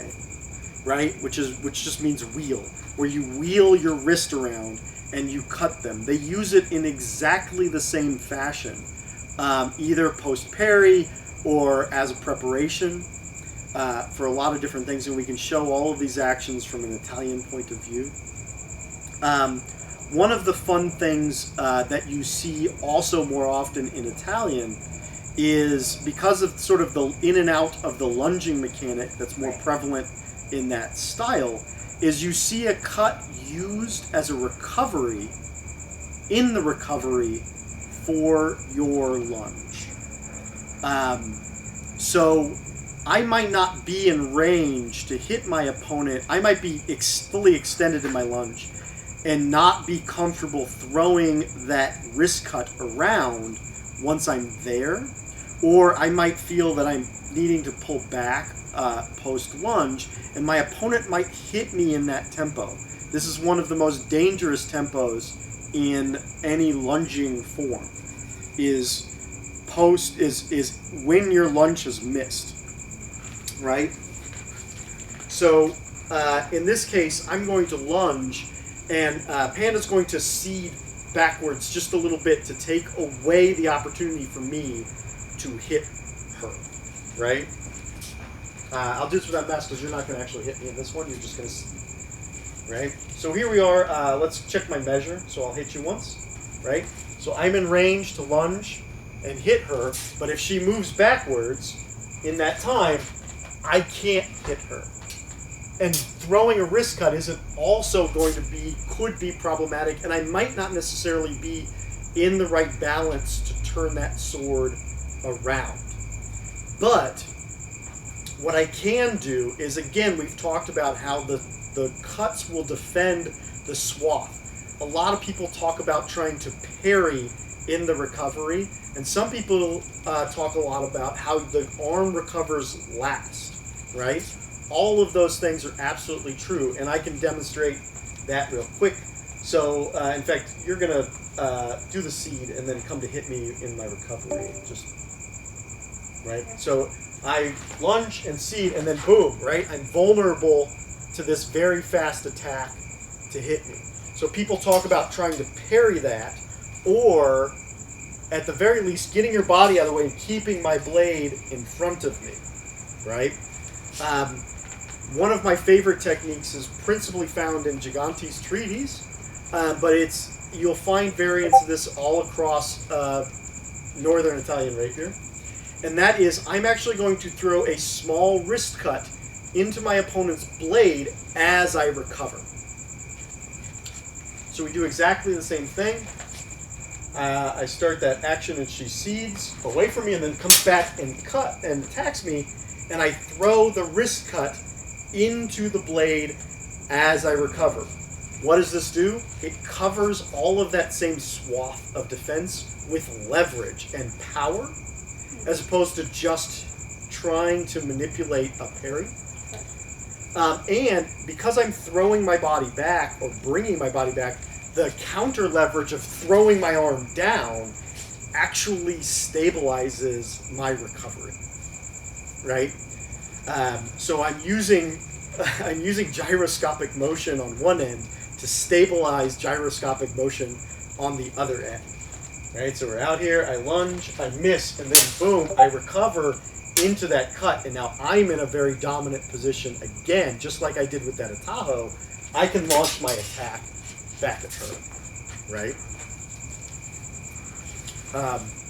right? Which just means wheel, where you wheel your wrist around and you cut them. They use it in exactly the same fashion, either post-parry or as a preparation for a lot of different things, and we can show all of these actions from an Italian point of view. One of the fun things that you see also more often in Italian is because of sort of the in and out of the lunging mechanic that's more prevalent in that style, is you see a cut used as a recovery in the recovery for your lunge. So I might not be in range to hit my opponent. I might be fully extended in my lunge and not be comfortable throwing that wrist cut around once I'm there. Or I might feel that I'm needing to pull back post-lunge, and my opponent might hit me in that tempo. This is one of the most dangerous tempos in any lunging form, is when your lunge has missed, right? So in this case, I'm going to lunge, and Panda's going to cede backwards just a little bit to take away the opportunity for me to hit her, right? I'll do this without mask because you're not going to actually hit me in this one. You're just going to, right? So here we are. Let's check my measure. So I'll hit you once, right? So I'm in range to lunge and hit her, but if she moves backwards in that time, I can't hit her. And throwing a wrist cut isn't also going to could be problematic, and I might not necessarily be in the right balance to turn that sword around. But what I can do is, again, we've talked about how the cuts will defend the swath. A lot of people talk about trying to parry in the recovery, and some people talk a lot about how the arm recovers last, right? All of those things are absolutely true, and I can demonstrate that real quick. So, in fact, you're going to do the seed and then come to hit me in my recovery. Just, right? So I lunge and seed, and then boom, right? I'm vulnerable to this very fast attack to hit me. So people talk about trying to parry that, or at the very least getting your body out of the way and keeping my blade in front of me, right? One of my favorite techniques is principally found in Gigante's treatise, but you'll find variants of this all across northern Italian rapier, and that is I'm actually going to throw a small wrist cut into my opponent's blade as I recover. So we do exactly the same thing. I start that action and she cedes away from me and then comes back and attacks me, and I throw the wrist cut into the blade as I recover. What does this do? It covers all of that same swath of defense with leverage and power, as opposed to just trying to manipulate a parry. And because I'm throwing my body back, or bringing my body back, the counter leverage of throwing my arm down actually stabilizes my recovery, right? So I'm using gyroscopic motion on one end to stabilize gyroscopic motion on the other end, right? So we're out here, I lunge, I miss, and then boom, I recover into that cut, and now I'm in a very dominant position again, just like I did with that Atajo. I can launch my attack back at her, right?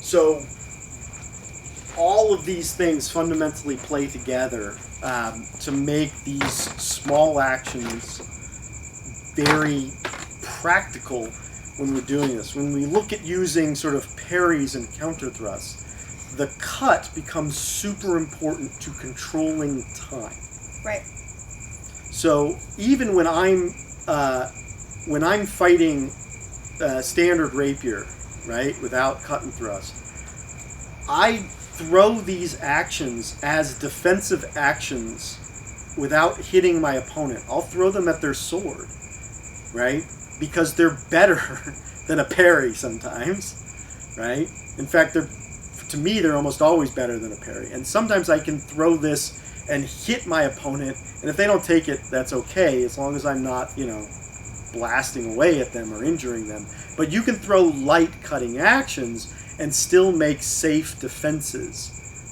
So all of these things fundamentally play together to make these small actions very practical when we're doing this. When we look at using sort of parries and counter thrusts, the cut becomes super important to controlling time. Right. So even when I'm fighting standard rapier, right, without cut and thrust, I throw these actions as defensive actions without hitting my opponent. I'll throw them at their sword, right, because they're better than a parry sometimes, right? In fact, to me, they're almost always better than a parry. And sometimes I can throw this and hit my opponent, and if they don't take it, that's okay, as long as I'm not, blasting away at them or injuring them. But you can throw light cutting actions and still make safe defenses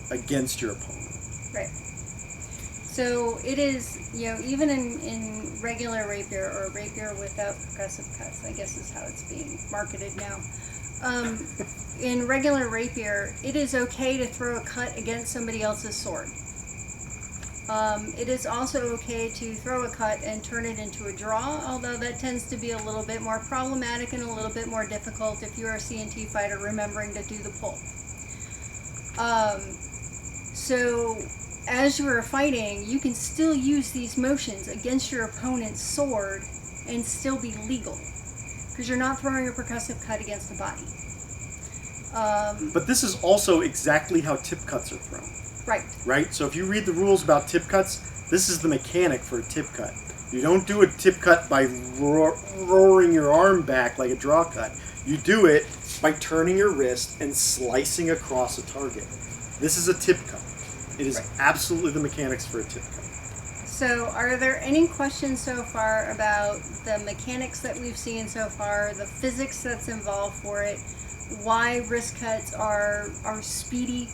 against your opponent. Right. So it is, even in regular rapier, or rapier without progressive cuts, I guess is how it's being marketed now. In regular rapier, it is okay to throw a cut against somebody else's sword. It is also okay to throw a cut and turn it into a draw, although that tends to be a little bit more problematic and a little bit more difficult if you're a CNT fighter remembering to do the pull. So as you're fighting, you can still use these motions against your opponent's sword and still be legal, because you're not throwing a percussive cut against the body. But this is also exactly how tip cuts are thrown. Right. Right? So if you read the rules about tip cuts, this is the mechanic for a tip cut. You don't do a tip cut by roaring your arm back like a draw cut. You do it by turning your wrist and slicing across a target. This is a tip cut. It is absolutely the mechanics for a tip cut. So are there any questions so far about the mechanics that we've seen so far, the physics that's involved for it, why wrist cuts are speedy,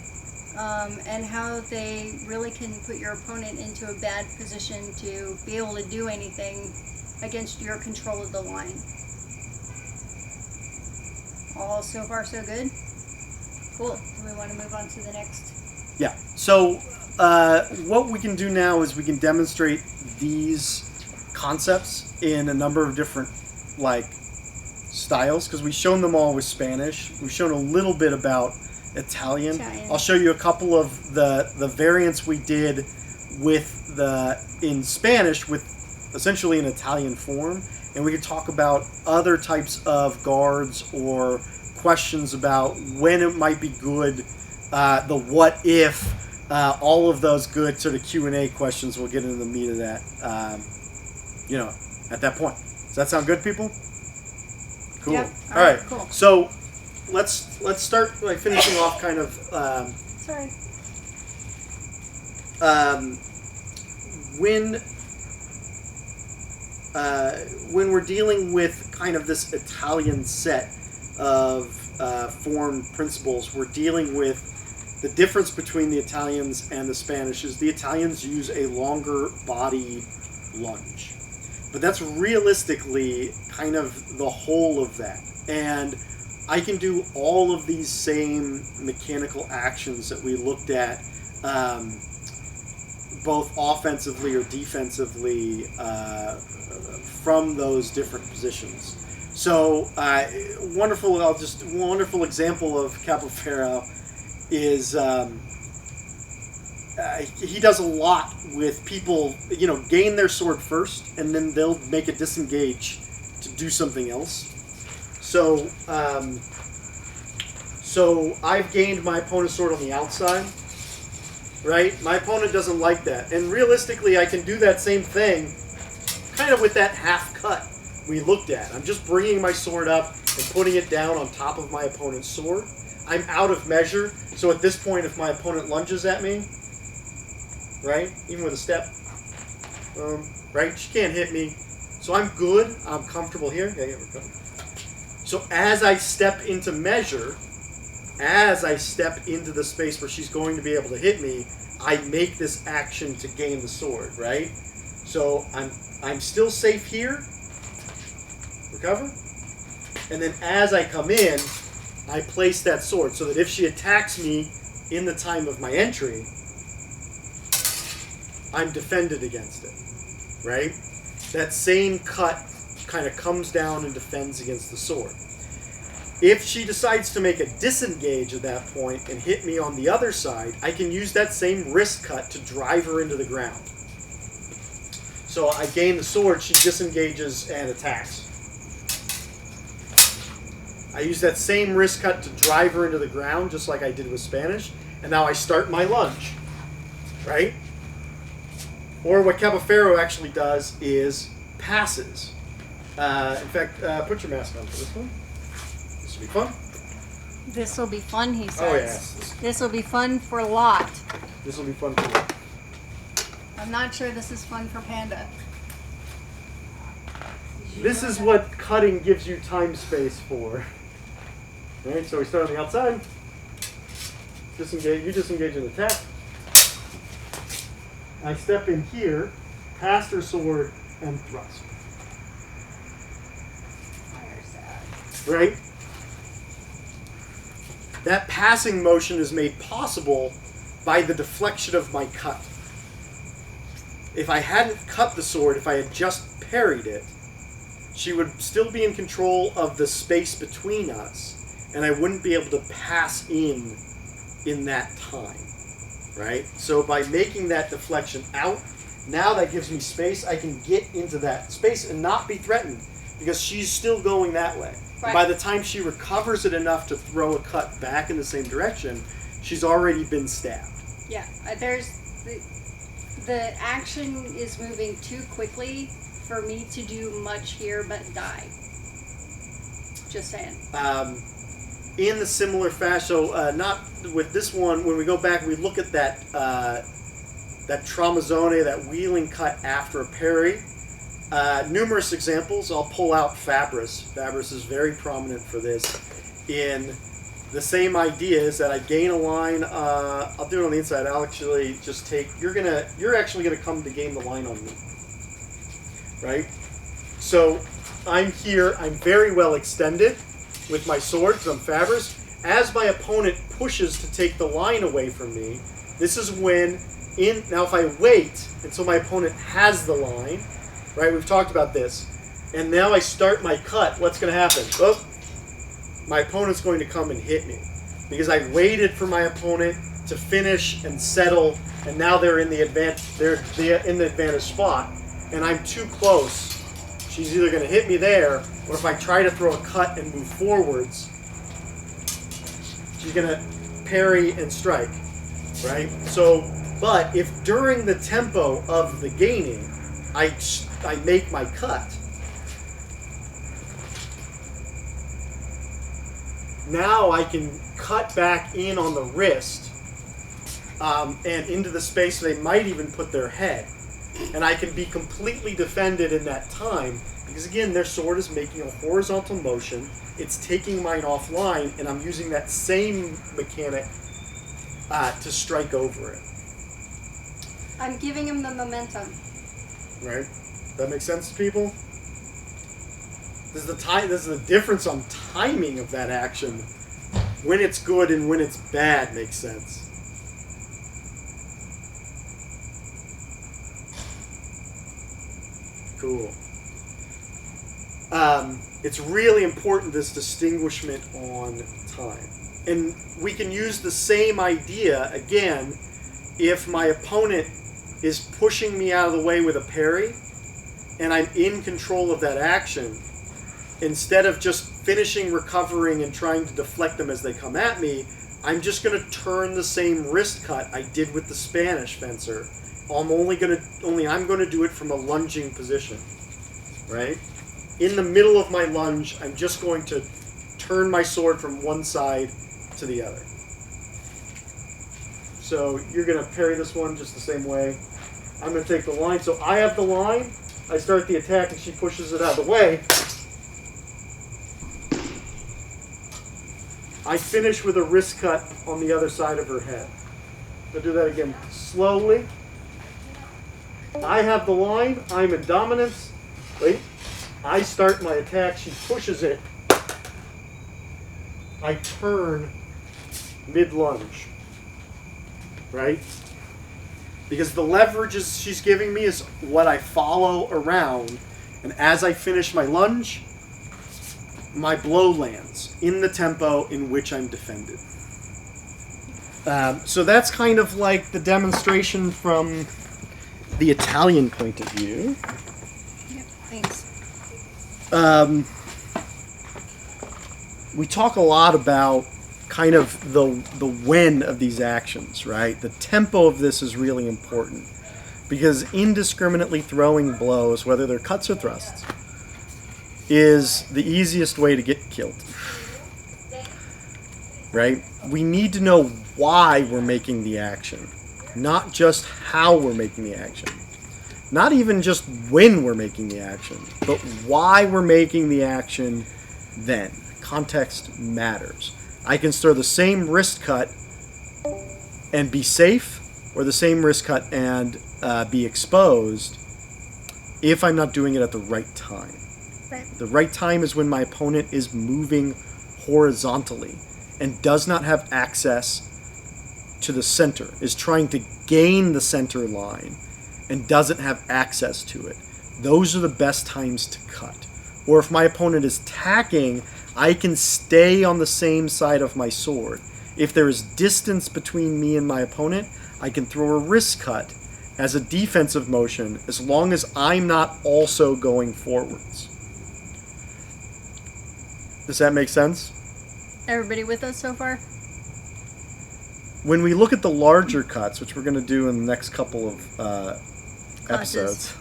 and how they really can put your opponent into a bad position to be able to do anything against your control of the line? All so far so good? Cool. Do we want to move on to the next? Yeah. So what we can do now is we can demonstrate these concepts in a number of different like styles, because we've shown them all with Spanish. We've shown a little bit about Italian. I'll show you a couple of the variants we did with in Spanish with essentially an Italian form, and we could talk about other types of guards or questions about when it might be good, the what if, all of those good sort of Q&A questions. We'll get into the meat of that, at that point. Does that sound good, people? Cool. Yep. All right. Cool. So let's start by finishing off kind of Sorry. when we're dealing with kind of this Italian set of form principles, we're dealing with the difference between the Italians and the Spanish is the Italians use a longer body lunge. But that's realistically kind of the whole of that. And I can do all of these same mechanical actions that we looked at, both offensively or defensively, from those different positions. So, wonderful example of Capoferro is he does a lot with people, gain their sword first, and then they'll make a disengage to do something else. So, I've gained my opponent's sword on the outside, right? My opponent doesn't like that. And realistically, I can do that same thing kind of with that half cut we looked at. I'm just bringing my sword up and putting it down on top of my opponent's sword. I'm out of measure, so at this point, if my opponent lunges at me, right, even with a step, right, she can't hit me. So I'm good. I'm comfortable here. Yeah, we're coming. So as I step into measure, as I step into the space where she's going to be able to hit me, I make this action to gain the sword, right? So I'm still safe here. Recover. And then as I come in, I place that sword so that if she attacks me in the time of my entry, I'm defended against it, right? That same cut kind of comes down and defends against the sword. If she decides to make a disengage at that point and hit me on the other side, I can use that same wrist cut to drive her into the ground. So I gain the sword, she disengages and attacks. I use that same wrist cut to drive her into the ground, just like I did with Spanish, and now I start my lunge, right? Or what Capoferro actually does is passes. In fact, put your mask on for this one. This will be fun. This will be fun, he says. Oh, yes. This will be fun for Lot. This will be fun for you. I'm not sure this is fun for Panda. This is what cutting gives you time space for. Right, so we start on the outside. Disengage, you disengage and attack. I step in here, past her sword, and thrust. Right? That passing motion is made possible by the deflection of my cut. If I hadn't cut the sword, if I had just parried it, she would still be in control of the space between us, and I wouldn't be able to pass in that time, right? So by making that deflection out, now that gives me space. I can get into that space and not be threatened because she's still going that way. Right. By the time she recovers it enough to throw a cut back in the same direction, she's already been stabbed. Yeah, there's the action is moving too quickly for me to do much here but die. Just saying. In the similar fashion, so not with this one, when we go back, we look at that tramezzone, that wheeling cut after a parry. Numerous examples. I'll pull out Fabris. Fabris is very prominent for this. In the same idea is that I gain a line. I'll do it on the inside. I'll actually just take. You're actually gonna come to gain the line on me, right? So I'm here. I'm very well extended with my sword because I'm Fabris. As my opponent pushes to take the line away from me, this is when now if I wait until my opponent has the line, right? We've talked about this. And now I start my cut. What's going to happen? Oh, my opponent's going to come and hit me because I waited for my opponent to finish and settle, and now they're in the advantage spot, and I'm too close. She's either going to hit me there, or if I try to throw a cut and move forwards, she's going to parry and strike, right? So, but if during the tempo of the gaining, I make my cut, now I can cut back in on the wrist and into the space they might even put their head. And I can be completely defended in that time because, again, their sword is making a horizontal motion. It's taking mine offline, and I'm using that same mechanic to strike over it. I'm giving him the momentum. Right? That makes sense to people? This is the difference on timing of that action. When it's good and when it's bad makes sense. Cool. It's really important, this distinguishment on time. And we can use the same idea, again, if my opponent is pushing me out of the way with a parry, and I'm in control of that action, instead of just finishing, recovering, and trying to deflect them as they come at me, I'm just going to turn the same wrist cut I did with the Spanish fencer. I'm going to do it from a lunging position, right? In the middle of my lunge, I'm just going to turn my sword from one side to the other. So you're going to parry this one just the same way. I'm going to take the line. So I have the line. I start the attack, and she pushes it out of the way. I finish with a wrist cut on the other side of her head. I'll do that again slowly. I have the line. I'm in dominance. Wait. I start my attack. She pushes it. I turn mid-lunge. Right? Because the leverage she's giving me is what I follow around. And as I finish my lunge, my blow lands in the tempo in which I'm defended. So that's kind of like the demonstration from the Italian point of view. Yep, thanks. We talk a lot about kind of the when of these actions, right? The tempo of this is really important because indiscriminately throwing blows, whether they're cuts or thrusts, is the easiest way to get killed, right? We need to know why we're making the action, not just how we're making the action. Not even just when we're making the action, but why we're making the action then. Context matters. I can throw the same wrist cut and be safe, or the same wrist cut and be exposed if I'm not doing it at the right time. Right. The right time is when my opponent is moving horizontally and does not have access to the center, is trying to gain the center line and doesn't have access to it. Those are the best times to cut. Or if my opponent is tacking, I can stay on the same side of my sword. If there is distance between me and my opponent, I can throw a wrist cut as a defensive motion as long as I'm not also going forwards. Does that make sense? Everybody with us so far? When we look at the larger cuts, which we're going to do in the next couple of episodes,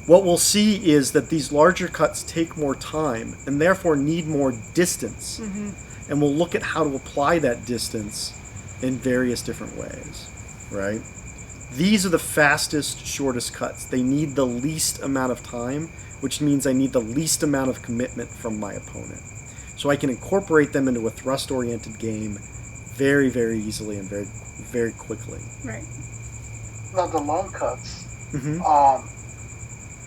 what we'll see is that these larger cuts take more time and therefore need more distance. Mm-hmm. And we'll look at how to apply that distance in various different ways, right? These are the fastest, shortest cuts. They need the least amount of time, which means I need the least amount of commitment from my opponent. So I can incorporate them into a thrust-oriented game very, very easily and very, very quickly. Right. Now the long cuts, Mm-hmm.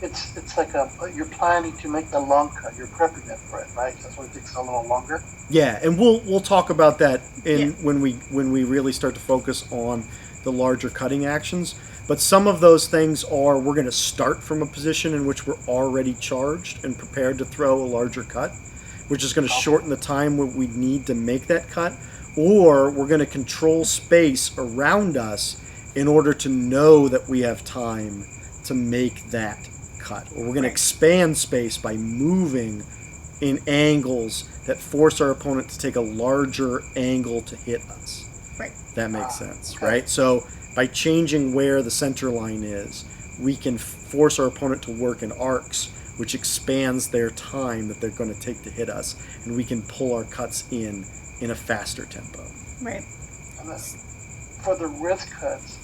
it's like you're planning to make the long cut. You're prepping it for it, right? That's why it takes a little longer. Yeah, and we'll talk about that Yeah. when we really start to focus on the larger cutting actions. But some of those things are we're going to start from a position in which we're already charged and prepared to throw a larger cut, which is going to shorten the time we need to make that cut. Or we're going to control space around us in order to know that we have time to make that cut. Or we're going to expand space by moving in angles that force our opponent to take a larger angle to hit us. Right. That makes sense, right? So by changing where the center line is, we can force our opponent to work in arcs, which expands their time that they're going to take to hit us, and we can pull our cuts in a faster tempo. Right. And for the wrist cuts,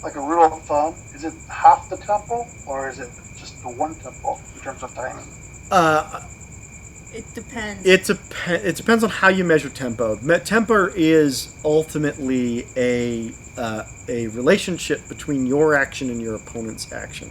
like a rule of thumb, is it half the tempo or is it just the one tempo in terms of timing? It depends. It depends on how you measure tempo. Tempo is ultimately a relationship between your action and your opponent's action.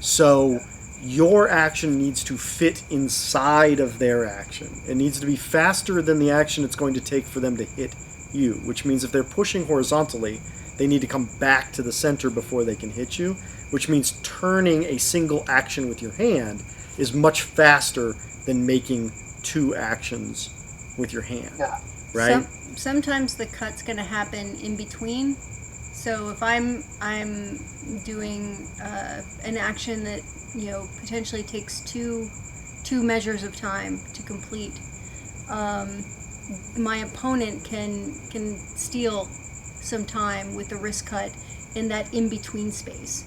So your action needs to fit inside of their action. It needs to be faster than the action it's going to take for them to hit you, which means if they're pushing horizontally, they need to come back to the center before they can hit you, which means turning a single action with your hand is much faster than making two actions with your hand. Yeah. Right? Sometimes the cut's going to happen in between. So if I'm doing an action that potentially takes two measures of time to complete, my opponent can steal some time with the wrist cut in that in between space.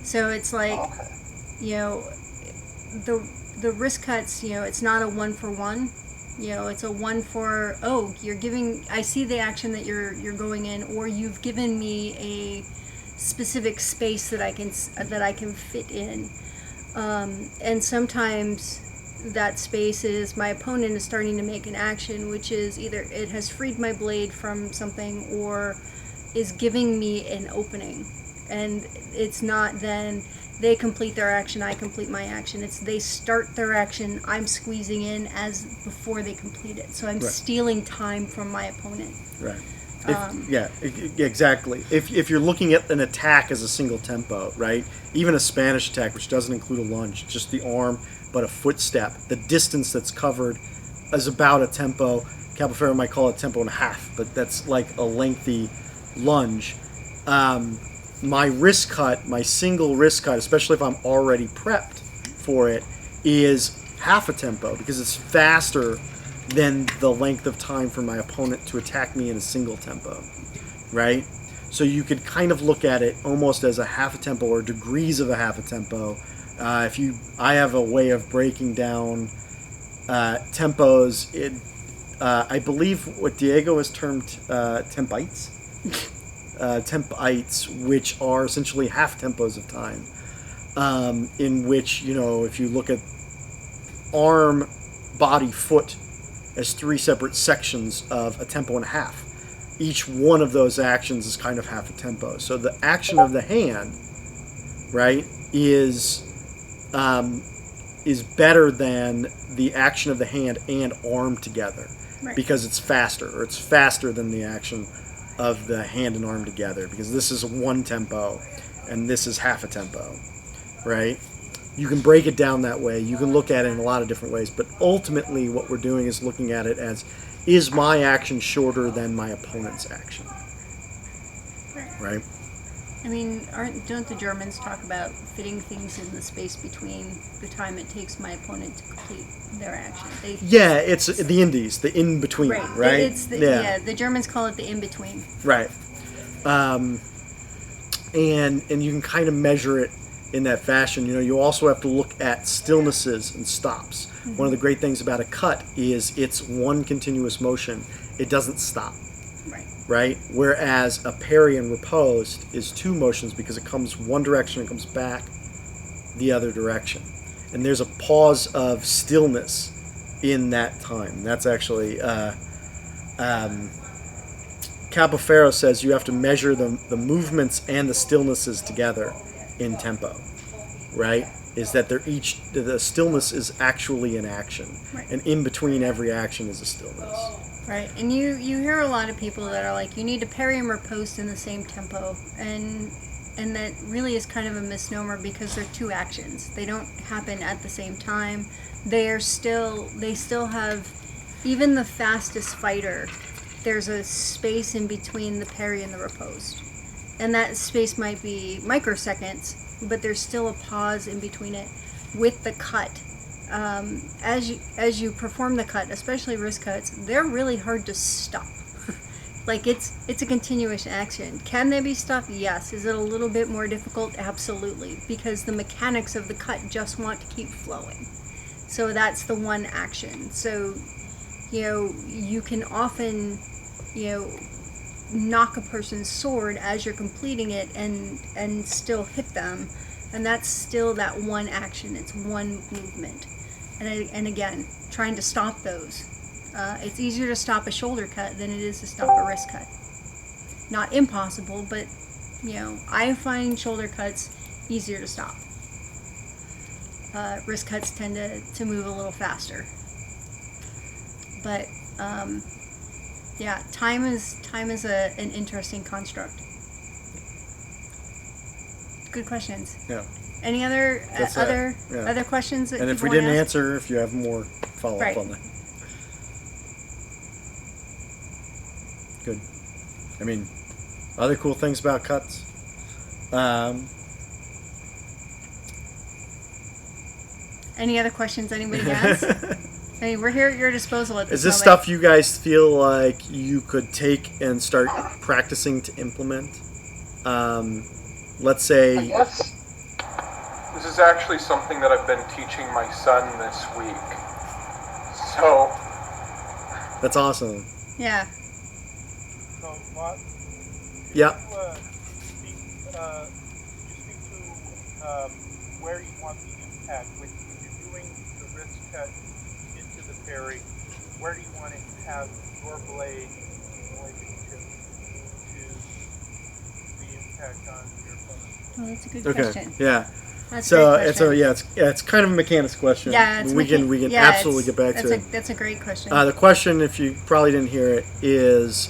So it's like the wrist cuts, it's not a 1-for-1. It's a 1 for, I see the action that you're going in, or you've given me a specific space that I can fit in. And sometimes that space is my opponent is starting to make an action, which is either it has freed my blade from something or is giving me an opening. And it's not then they complete their action, I complete my action. It's they start their action, I'm squeezing in as before they complete it. So I'm stealing time from my opponent. Right. Exactly. If you're looking at an attack as a single tempo, right? Even a Spanish attack, which doesn't include a lunge, just the arm, but a footstep, the distance that's covered is about a tempo. Caballero might call it a tempo and a half, but that's like a lengthy lunge. My wrist cut, my single wrist cut, especially if I'm already prepped for it, is half a tempo because it's faster than the length of time for my opponent to attack me in a single tempo, right? So you could kind of look at it almost as a half a tempo or degrees of a half a tempo. I have a way of breaking down tempos. I believe what Diego has termed tempites. Tempites, which are essentially half tempos of time, in which, if you look at arm, body, foot as three separate sections of a tempo and a half, each one of those actions is kind of half a tempo. So the action of the hand, right, is better than the action of the hand and arm together, because it's faster, or it's faster than the action of the hand and arm together, because this is one tempo and this is half a tempo, right? You can break it down that way. You can look at it in a lot of different ways, but ultimately what we're doing is looking at it as, is my action shorter than my opponent's action? Right? I mean, don't the Germans talk about fitting things in the space between the time it takes my opponent to complete their action? It's the indies, the in-between, right? The Germans call it the in-between. Right. And you can kind of measure it in that fashion. You also have to look at stillnesses and stops. Mm-hmm. One of the great things about a cut is it's one continuous motion. It doesn't stop. Right? Whereas a parry and riposte is two motions because it comes one direction and comes back the other direction. And there's a pause of stillness in that time. That's actually Caballero says you have to measure the movements and the stillnesses together in tempo, right? Is that the stillness is actually an action. Right. And in between every action is a stillness. Right, and you hear a lot of people that are like, you need to parry and riposte in the same tempo, and that really is kind of a misnomer because they're two actions. They don't happen at the same time. They still have, even the fastest fighter, there's a space in between the parry and the riposte, and that space might be microseconds, but there's still a pause in between it. With the cut, as you perform the cut, especially wrist cuts, they're really hard to stop. Like it's a continuous action. Can they be stopped? Yes. Is it a little bit more difficult? Absolutely, because the mechanics of the cut just want to keep flowing. So that's the one action. So, you can often, knock a person's sword as you're completing it and still hit them, and that's still that one action. It's one movement. And again, trying to stop those. It's easier to stop a shoulder cut than it is to stop a wrist cut. Not impossible, but I find shoulder cuts easier to stop. Wrist cuts tend to move a little faster. But yeah, time is an interesting construct. Good questions. Yeah. Any other other questions that And if people we didn't wanna ask? answer, if you have more follow up Right. on that. Good. I mean, other cool things about cuts. Any other questions anybody has? I mean, we're here at your disposal at this Is this moment. stuff you guys feel like you could take and start practicing to implement? Let's I say, guess. This is actually something that I've been teaching my son this week. So, that's awesome. Yeah. So, Mark, Yeah. speak to where you want the impact. When you're doing the wrist cut into the parry, where do you want to have your blade in relationship to the impact on your opponent? Well, that's a good Okay. question. Yeah. That's a So great it's question. it's kind of a mechanics question. Yeah, it's we can absolutely get back to it. That's a great question. The question, if you probably didn't hear it, is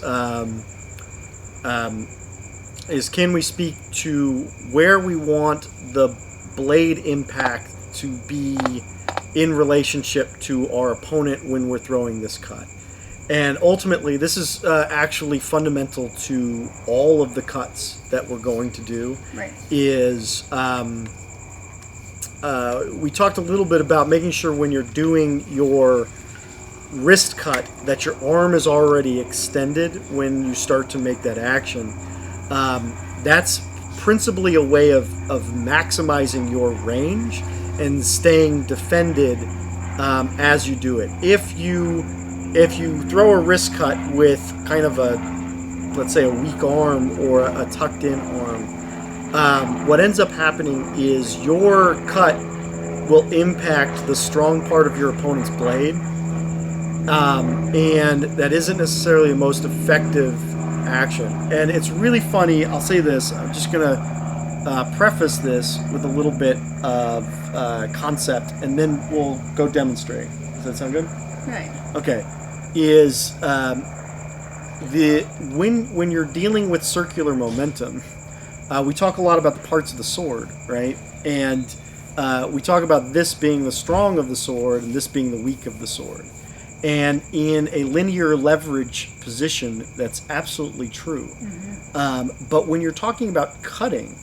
can we speak to where we want the blade impact to be in relationship to our opponent when we're throwing this cut? And ultimately, this is actually fundamental to all of the cuts that we're going to do. Right. Is we talked a little bit about making sure when you're doing your wrist cut that your arm is already extended when you start to make that action. That's principally a way of maximizing your range and staying defended as you do it. If you throw a wrist cut with kind of let's say a weak arm or a tucked in arm, what ends up happening is your cut will impact the strong part of your opponent's blade, and that isn't necessarily the most effective action. And it's really funny. I'll say this. I'm just gonna preface this with a little bit of concept, and then we'll go demonstrate. Does that sound good? Right. Okay. Is when you're dealing with circular momentum, we talk a lot about the parts of the sword, right? And we talk about this being the strong of the sword and this being the weak of the sword. And in a linear leverage position, that's absolutely true. But when you're talking about cutting,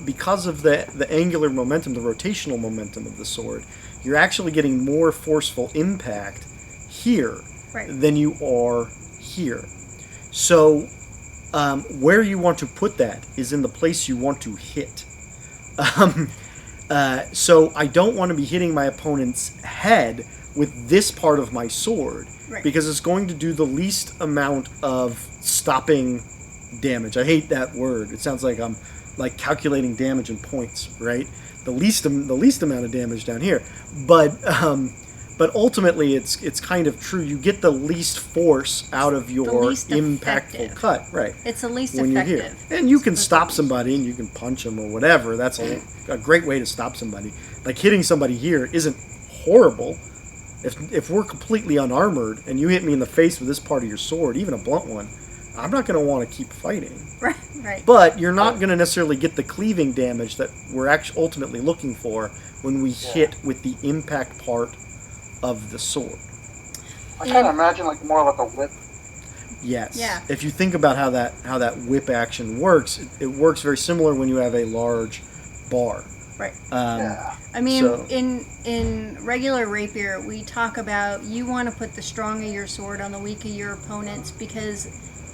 because of the angular momentum, the rotational momentum of the sword, you're actually getting more forceful impact here Right. than you are here. So where you want to put that is in the place you want to hit. So I don't want to be hitting my opponent's head with this part of my sword, Right. because it's going to do the least amount of stopping damage. I hate that word. It sounds like I'm like calculating damage in points, right? The least amount of damage down here, but ultimately it's kind of true. You get the least force out of your least impactful effective. cut, right? It's the least When you're effective. here, and you It's can the stop least. somebody and you can punch them or whatever. That's a great way to stop somebody. Like hitting somebody here isn't horrible, If we're completely unarmored and you hit me in the face with this part of your sword, even a blunt one, I'm not going to want to keep fighting. Right. But you're not going to necessarily get the cleaving damage that we're actually ultimately looking for when we hit with the impact part of the sword. I kind of imagine like more like a whip. Yes. Yeah. If you think about how that whip action works, it works very similar when you have a large bar. Right. Yeah. I mean, So- in regular rapier, we talk about you want to put the strong of your sword on the weak of your opponents, because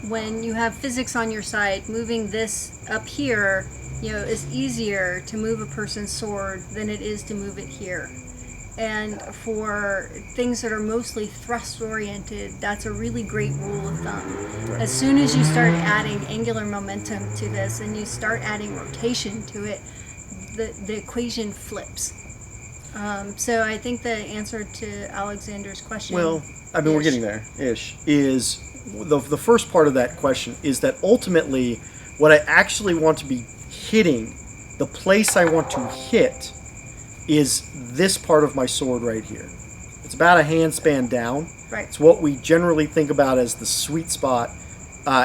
when you have physics on your side, moving this up here, is easier to move a person's sword than it is to move it here. And for things that are mostly thrust oriented, that's a really great rule of thumb. As soon as you start adding angular momentum to this and you start adding rotation to it, the equation flips. So I think the answer to Alexander's question. Well, I mean, we're getting there. Is the first part of that question is that ultimately, what I actually want to be hitting, the place I want to hit, is this part of my sword right here. It's about a hand span down. Right. It's what we generally think about as the sweet spot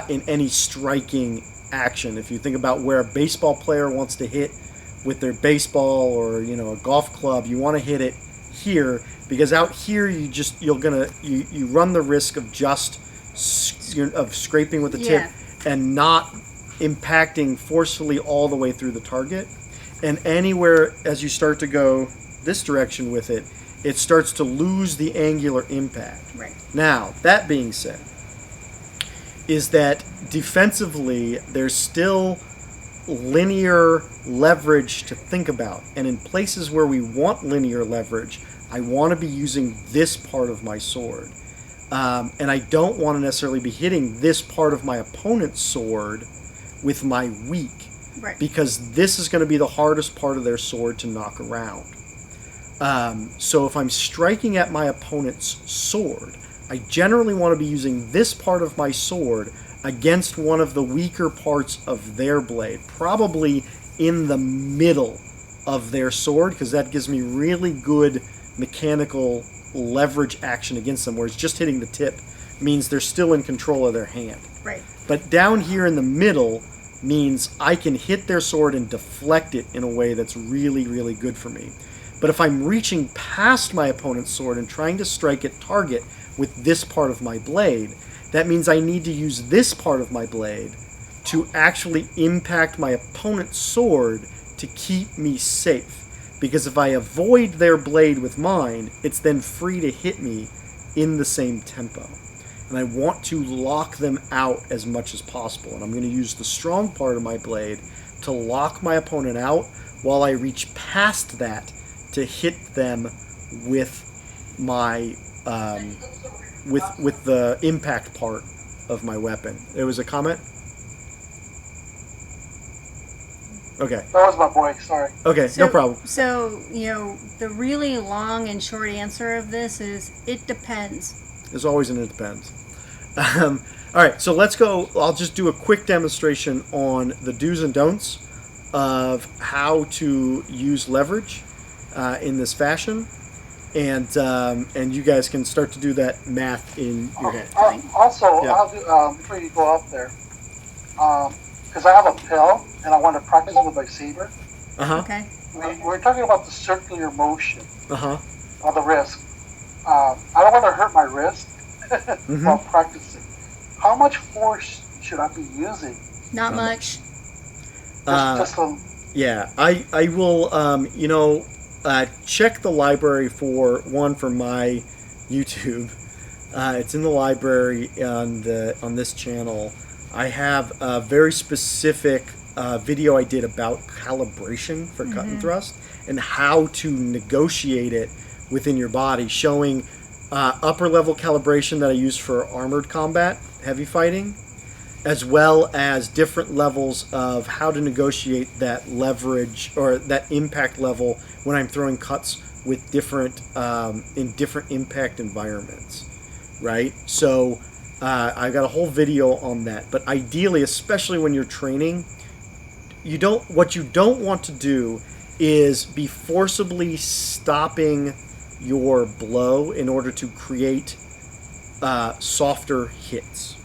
in any striking action. If you think about where a baseball player wants to hit with their baseball or a golf club, you want to hit it here, because out here you run the risk of just scraping with the tip and not impacting forcefully all the way through the target. And anywhere as you start to go this direction with it, it starts to lose the angular impact. Right. Now, that being said, is that defensively there's still linear leverage to think about. And in places where we want linear leverage, I want to be using this part of my sword. And I don't want to necessarily be hitting this part of my opponent's sword with my weak. Right. Because this is going to be the hardest part of their sword to knock around. So if I'm striking at my opponent's sword, I generally want to be using this part of my sword against one of the weaker parts of their blade, probably in the middle of their sword, because that gives me really good mechanical leverage action against them, whereas just hitting the tip means they're still in control of their hand. Right. But down here in the middle means I can hit their sword and deflect it in a way that's really, really good for me. But if I'm reaching past my opponent's sword and trying to strike at target with this part of my blade, that means I need to use this part of my blade to actually impact my opponent's sword to keep me safe. Because if I avoid their blade with mine, it's then free to hit me in the same tempo. And I want to lock them out as much as possible. And I'm going to use the strong part of my blade to lock my opponent out while I reach past that to hit them with my with the impact part of my weapon. There was a comment? Okay. That was my boy, sorry. Okay, no problem. So, the really long and short answer of this is it depends. There's always an it depends. All right, so let's go. I'll just do a quick demonstration on the do's and don'ts of how to use leverage in this fashion. And you guys can start to do that math in your head. Also, Yeah. I'll do, before you go up there, because I have a pill and I want to practice with my saber. Uh-huh. Okay. We're talking about the circular motion Uh-huh. on the wrist. I don't want to hurt my wrist while practicing. How much force should I be using? Not much. Just Yeah, I will, check the library for my YouTube. It's in the library on this channel. I have a very specific video I did about calibration for cut and thrust and how to negotiate it within your body, showing upper level calibration that I use for armored combat, heavy fighting, as well as different levels of how to negotiate that leverage or that impact level when I'm throwing cuts with different in different impact environments, right? So I got a whole video on that. But ideally, especially when you're training, what you don't want to do is be forcibly stopping your blow in order to create softer hits.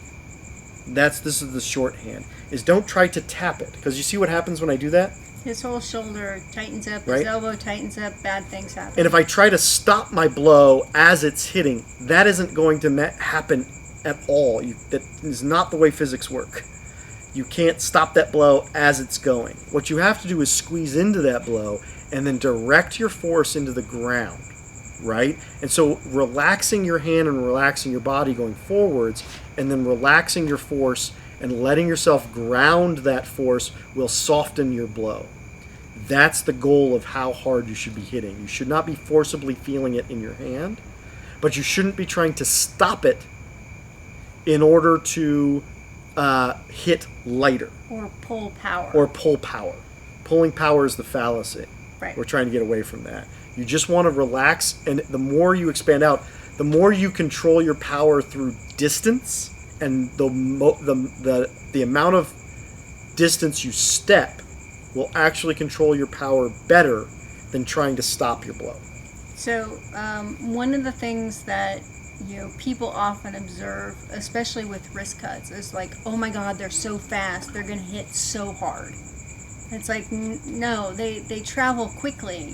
This is the shorthand. Is don't try to tap it, because you see what happens when I do that? His whole shoulder tightens up, Right. his elbow tightens up, bad things happen. And if I try to stop my blow as it's hitting, that isn't going to happen at all. That is not the way physics work. You can't stop that blow as it's going. What you have to do is squeeze into that blow and then direct your force into the ground, right? And so relaxing your hand and relaxing your body going forwards, and then relaxing your force and letting yourself ground that force will soften your blow. That's the goal of how hard you should be hitting. You should not be forcibly feeling it in your hand, but you shouldn't be trying to stop it in order to hit lighter. Or pull power. Or pull power. Pulling power is the fallacy. Right. We're trying to get away from that. You just want to relax, and the more you expand out, the more you control your power through distance, and the amount of distance you step will actually control your power better than trying to stop your blow. So one of the things that people often observe, especially with wrist cuts, is like, oh my God, they're so fast, they're going to hit so hard. It's like, no, they travel quickly,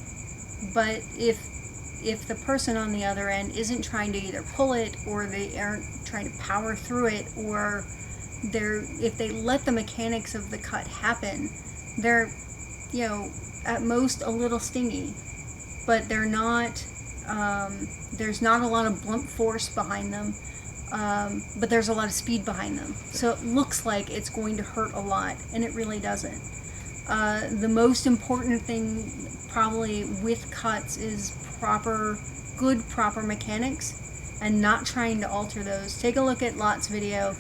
but if the person on the other end isn't trying to either pull it, or they aren't trying to power through it, or if they let the mechanics of the cut happen, they're, at most a little stingy, but they're not, there's not a lot of blunt force behind them, but there's a lot of speed behind them. So it looks like it's going to hurt a lot, and it really doesn't. The most important thing probably with cuts is good proper mechanics, and not trying to alter those. Take a look at Lott's video,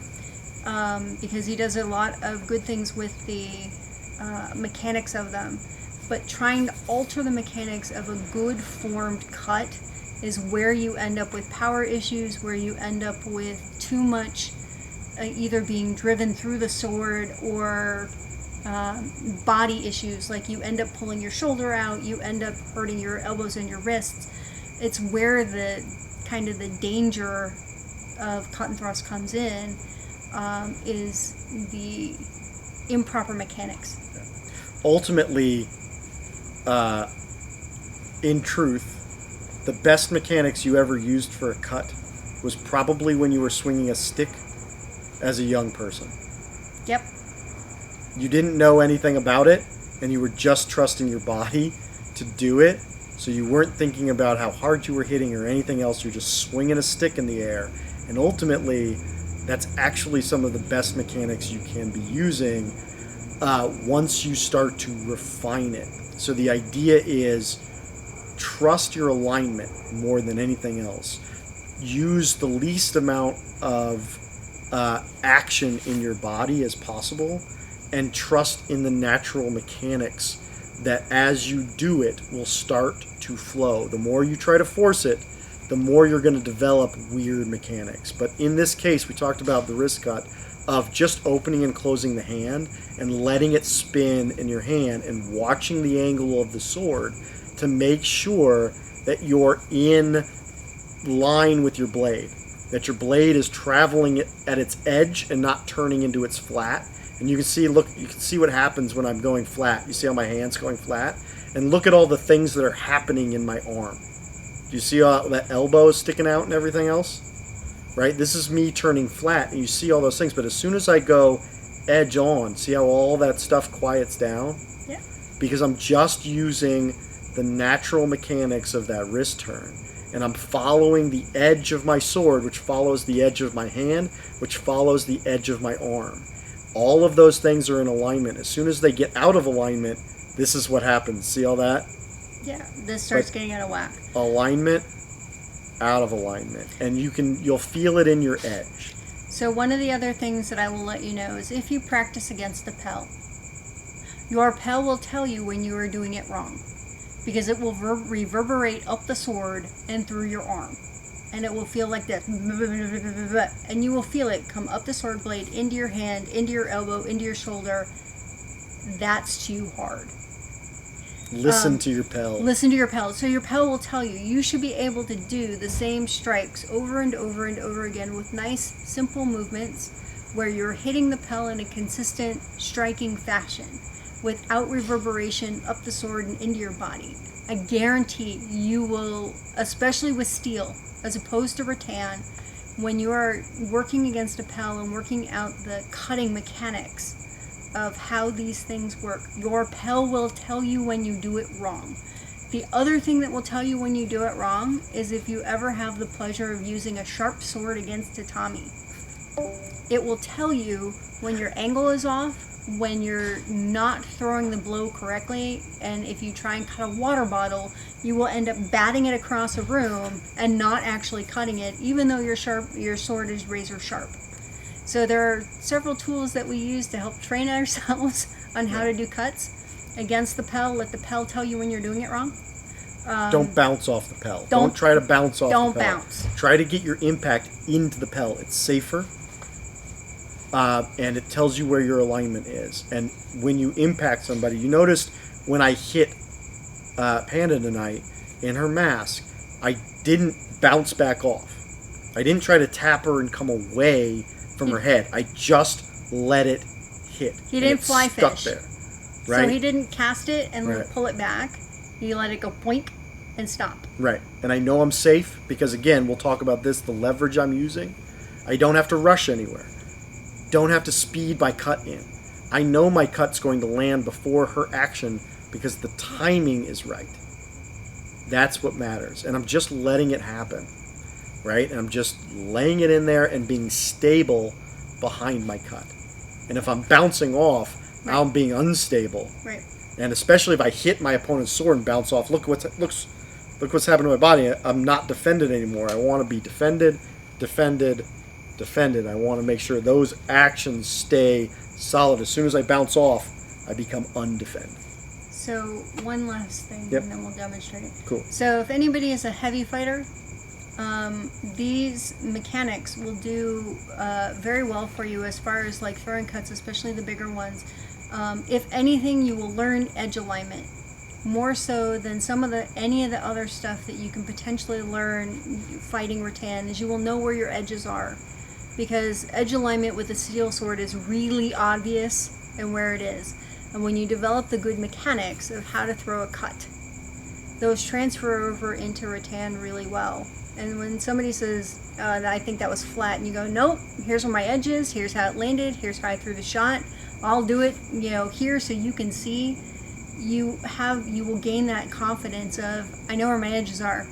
because he does a lot of good things with the mechanics of them, but trying to alter the mechanics of a good formed cut is where you end up with power issues, where you end up with too much either being driven through the sword, or body issues, like you end up pulling your shoulder out, you end up hurting your elbows and your wrists. It's where the kind of the danger of cut and thrust comes in, is the improper mechanics. Ultimately, in truth, the best mechanics you ever used for a cut was probably when you were swinging a stick as a young person. Yep. You didn't know anything about it, and you were just trusting your body to do it, so you weren't thinking about how hard you were hitting or anything else. You're just swinging a stick in the air, and ultimately, that's actually some of the best mechanics you can be using once you start to refine it. So the idea is trust your alignment more than anything else. Use the least amount of action in your body as possible, and trust in the natural mechanics that as you do it will start to flow. The more you try to force it, the more you're going to develop weird mechanics. But in this case, we talked about the wrist cut of just opening and closing the hand and letting it spin in your hand and watching the angle of the sword to make sure that you're in line with your blade, that your blade is traveling at its edge and not turning into its flat. And you can see, you can see what happens when I'm going flat. You see how my hand's going flat? And look at all the things that are happening in my arm. Do you see how that elbow is sticking out and everything else? Right? This is me turning flat, and you see all those things. But as soon as I go edge on, see how all that stuff quiets down? Yeah. Because I'm just using the natural mechanics of that wrist turn. And I'm following the edge of my sword, which follows the edge of my hand, which follows the edge of my arm. All of those things are in alignment. As soon as they get out of alignment, this is what happens. See all that? Yeah, this starts getting out of whack. Alignment, out of alignment. And you'll feel it in your edge. So one of the other things that I will let you know is if you practice against the PEL, your PEL will tell you when you are doing it wrong, because it will reverberate up the sword and through your arm. And it will feel like this, and you will feel it come up the sword blade, into your hand, into your elbow, into your shoulder. That's too hard. Listen to your Pel. Listen to your Pel. So your Pel will tell you should be able to do the same strikes over and over and over again with nice, simple movements where you're hitting the Pel in a consistent, striking fashion without reverberation up the sword and into your body. I guarantee you will, especially with steel, as opposed to rattan, when you are working against a Pel and working out the cutting mechanics of how these things work, your Pel will tell you when you do it wrong. The other thing that will tell you when you do it wrong is if you ever have the pleasure of using a sharp sword against tatami. It will tell you when your angle is off, when you're not throwing the blow correctly, and if you try and cut a water bottle, you will end up batting it across a room and not actually cutting it, even though your sword is razor sharp. So there are several tools that we use to help train ourselves on how to do cuts against the Pel. Let the Pel tell you when you're doing it wrong. Don't bounce off the Pel. Don't try to bounce off the Pel. Don't bounce. Try to get your impact into the Pel. It's safer. And it tells you where your alignment is. And when you impact somebody, you noticed when I hit Panda tonight in her mask, I didn't bounce back off. I didn't try to tap her and come away from her head. I just let it hit. He didn't fly stuck fish. there, right? So he didn't cast it and Right. pull it back. He let it go poink and stop. Right. And I know I'm safe because, again, we'll talk about this, the leverage I'm using. I don't have to rush anywhere. Don't have to speed my cut in. I know my cut's going to land before her action because the timing is right. That's what matters. And I'm just letting it happen, right? And I'm just laying it in there and being stable behind my cut. And if I'm bouncing off, now I'm being unstable. Right. And especially if I hit my opponent's sword and bounce off, look what's happened to my body. I'm not defended anymore. I want to be defended. I want to make sure those actions stay solid. As soon as I bounce off, I become undefended. So one last thing, Yep. and then we'll demonstrate. Cool. So if anybody is a heavy fighter, these mechanics will do very well for you as far as like throwing cuts, especially the bigger ones. If anything, you will learn edge alignment more so than any of the other stuff that you can potentially learn fighting rattan. Is you will know where your edges are, because edge alignment with a steel sword is really obvious and where it is. And when you develop the good mechanics of how to throw a cut, those transfer over into rattan really well. And when somebody says, I think that was flat, and you go, nope, here's where my edge is, here's how it landed, here's how I threw the shot, I'll do it, here so you can see, you will gain that confidence of, I know where my edges are,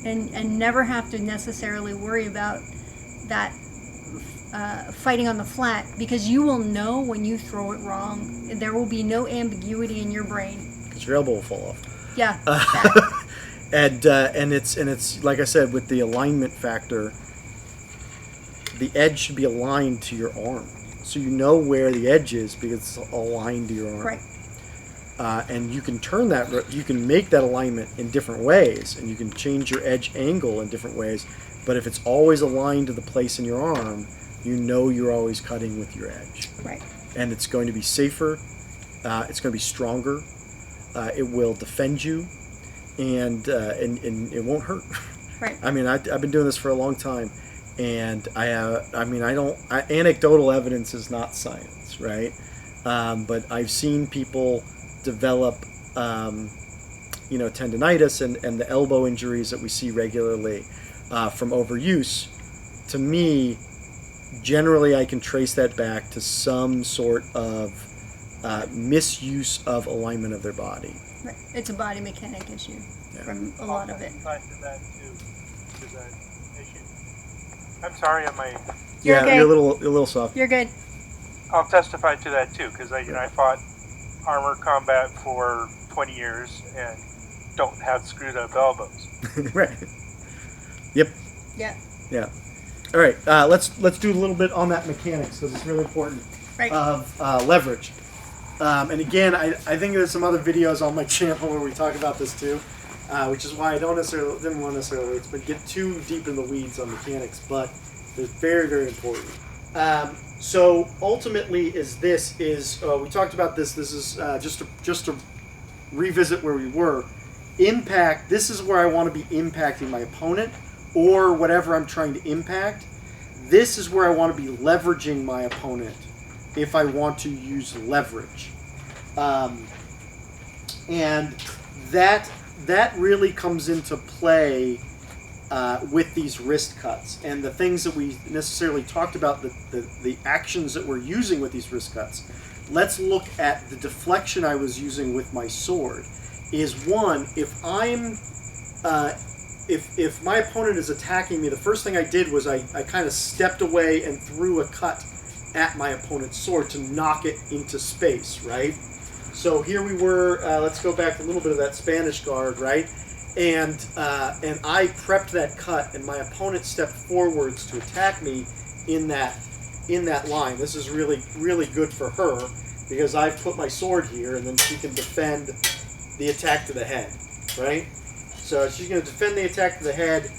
and never have to necessarily worry about that fighting on the flat, because you will know when you throw it wrong. There will be no ambiguity in your brain. Because your elbow will fall off. Yeah. And it's like I said, with the alignment factor, the edge should be aligned to your arm, so you know where the edge is because it's aligned to your arm. Right. And you can turn that, you can make that alignment in different ways, and you can change your edge angle in different ways. But if it's always aligned to the place in your arm, you know you're always cutting with your edge. Right. And it's going to be safer. It's going to be stronger. It will defend you, and it won't hurt. Right. I mean, I've been doing this for a long time, and anecdotal evidence is not science, right? But I've seen people develop, tendinitis and the elbow injuries that we see regularly from overuse. To me, generally, I can trace that back to some sort of misuse of alignment of their body. Right. It's a body mechanic issue from a lot of it. To that issue. I'm sorry, You're okay. You're a little soft. You're good. I'll testify to that too, because I fought armor combat for 20 years and don't have screwed up elbows. Right. Yep. Yeah. Yeah. All right. Let's do a little bit on that mechanics because it's really important. Right. Of leverage. And again, I think there's some other videos on my channel where we talk about this too, which is why I didn't want necessarily get too deep in the weeds on mechanics, but it's very, very important. So ultimately, we talked about this. This is just to revisit where we were. Impact, this is where I want to be impacting my opponent or whatever I'm trying to impact. This is where I want to be leveraging my opponent if I want to use leverage. And that really comes into play with these wrist cuts. And the things that we necessarily talked about, the actions that we're using with these wrist cuts. Let's look at the deflection I was using with my sword. Is one, if I'm if my opponent is attacking me, the first thing I did was I kind of stepped away and threw a cut at my opponent's sword to knock it into space, right? So here we were, let's go back a little bit of that Spanish guard, right? And I prepped that cut, and my opponent stepped forwards to attack me in that line. This is really, really good for her, because I've put my sword here, and then she can defend the attack to the head, right? So she's going to defend the attack to the head.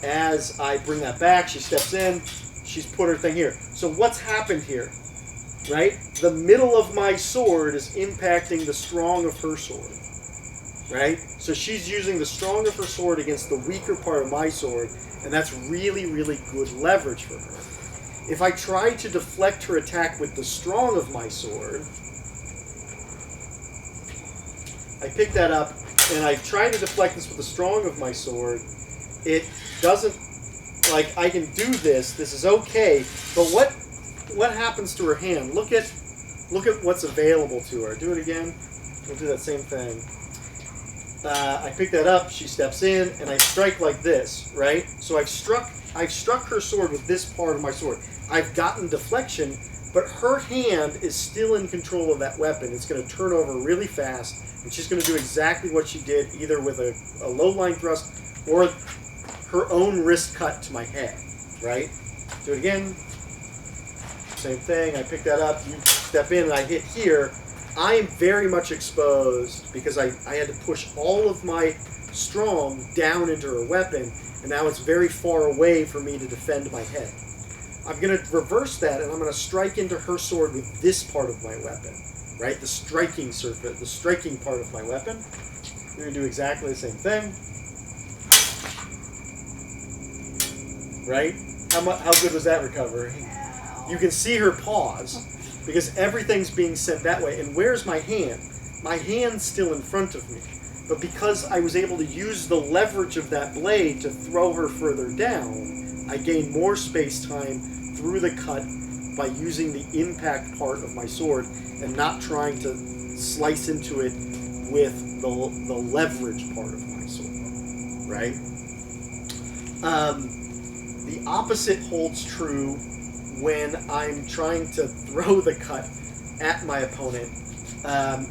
As I bring that back, she steps in. She's put her thing here. So what's happened here, right? The middle of my sword is impacting the strong of her sword, right? So she's using the strong of her sword against the weaker part of my sword, and that's really, really good leverage for her. If I try to deflect her attack with the strong of my sword, I pick that up, and I try to deflect this with the strong of my sword. It doesn't, like, I can do this. This is okay, but what happens to her hand? Look at what's available to her. Do it again. We'll do that same thing. I pick that up. She steps in, and I strike like this, right? So I've struck her sword with this part of my sword. I've gotten deflection, but her hand is still in control of that weapon. It's going to turn over really fast. And she's going to do exactly what she did, either with a low line thrust or her own wrist cut to my head, right? Do it again. Same thing. I pick that up. You step in, and I hit here. I am very much exposed because I had to push all of my strong down into her weapon, and now it's very far away for me to defend my head. I'm going to reverse that, and I'm going to strike into her sword with this part of my weapon. Right, the striking surface, the striking part of my weapon. You're going to do exactly the same thing. Right? How good was that recovery? You can see her pause because everything's being sent that way. And where's my hand? My hand's still in front of me. But because I was able to use the leverage of that blade to throw her further down, I gained more space-time through the cut by using the impact part of my sword and not trying to slice into it with the leverage part of my sword, right? The opposite holds true when I'm trying to throw the cut at my opponent.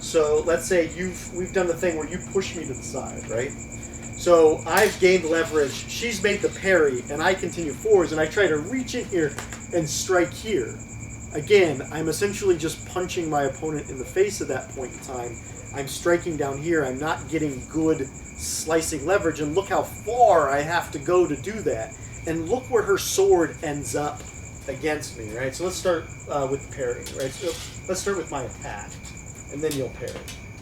So let's say we've done the thing where you push me to the side, right? So I've gained leverage, she's made the parry, and I continue forwards, and I try to reach in here and strike here. Again, I'm essentially just punching my opponent in the face at that point in time. I'm striking down here. I'm not getting good slicing leverage, and look how far I have to go to do that. And look where her sword ends up against me, right? So let's start with the parry, right? So let's start with my attack, and then you'll parry.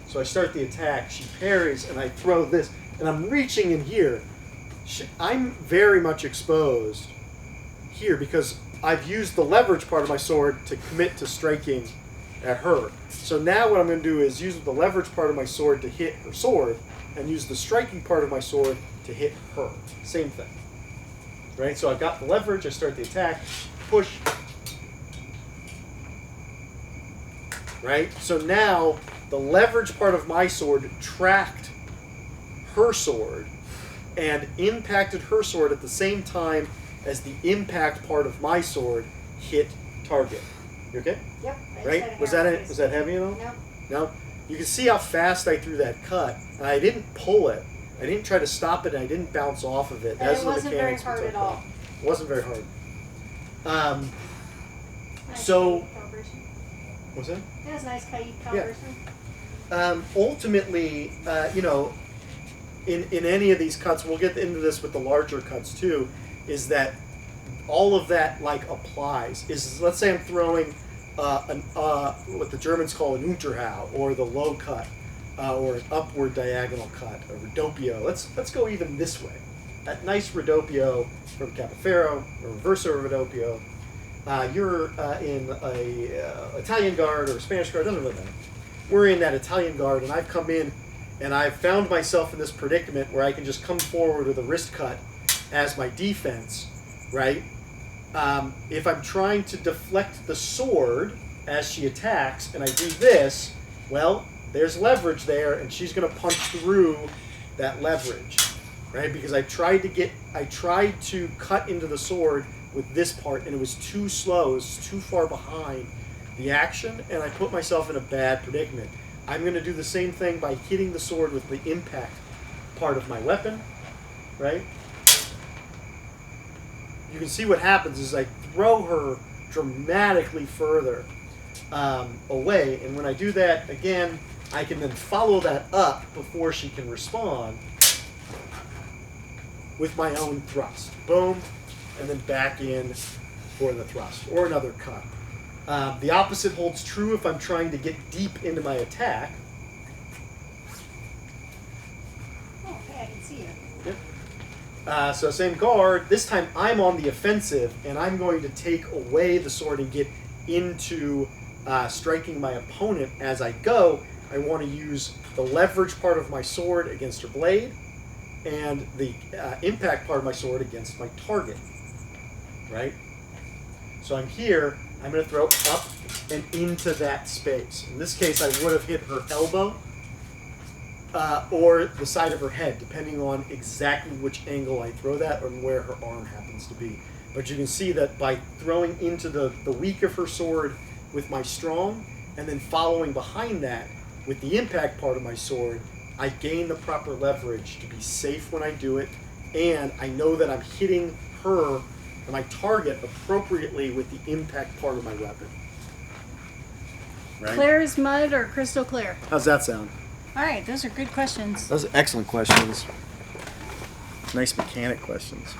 So I start the attack, she parries, and I throw this, and I'm reaching in here. I'm very much exposed here because I've used the leverage part of my sword to commit to striking at her. So now what I'm going to do is use the leverage part of my sword to hit her sword, and use the striking part of my sword to hit her. Same thing. Right? So I've got the leverage, I start the attack, push. Right? So now the leverage part of my sword tracked her sword and impacted her sword at the same time as the impact part of my sword hit target. You okay? Yep. Right? Was that it? Was that heavy at all? No. No? You can see how fast I threw that cut. And I didn't pull it. I didn't try to stop it, and I didn't bounce off of it. And it wasn't very hard at all. It wasn't very hard. Nice So, calibration. what's that? It was nice calibration. Ultimately, in any of these cuts, we'll get into this with the larger cuts too, is that all of that applies. Let's say I'm throwing what the Germans call an Unterhau, or the low cut. or an upward diagonal cut, a Rodopio. Let's go even this way. That nice Rodopio from Capoferro, or Reverso Rodopio. You're in a Italian guard or a Spanish guard, doesn't really matter. We're in that Italian guard, and I've come in and I've found myself in this predicament where I can just come forward with a wrist cut as my defense, right? If I'm trying to deflect the sword as she attacks and I do this, well, there's leverage there, and she's going to punch through that leverage, right? Because I tried to cut into the sword with this part, and it was too slow, it was too far behind the action, and I put myself in a bad predicament. I'm going to do the same thing by hitting the sword with the impact part of my weapon, right? You can see what happens is I throw her dramatically further away, and when I do that, again, I can then follow that up before she can respond with my own thrust. Boom, and then back in for the thrust, or another cut. The opposite holds true if I'm trying to get deep into my attack. Oh, hey, I can see you. Yep. So same guard. This time I'm on the offensive, and I'm going to take away the sword and get into striking my opponent as I go. I want to use the leverage part of my sword against her blade, and the impact part of my sword against my target. Right? So I'm here. I'm going to throw up and into that space. In this case, I would have hit her elbow or the side of her head, depending on exactly which angle I throw that and where her arm happens to be. But you can see that by throwing into the weak of her sword with my strong, and then following behind that with the impact part of my sword, I gain the proper leverage to be safe when I do it, and I know that I'm hitting her, my target, appropriately with the impact part of my weapon. Right? Clear as mud or crystal clear? How's that sound? All right, those are good questions. Those are excellent questions. Nice mechanic questions.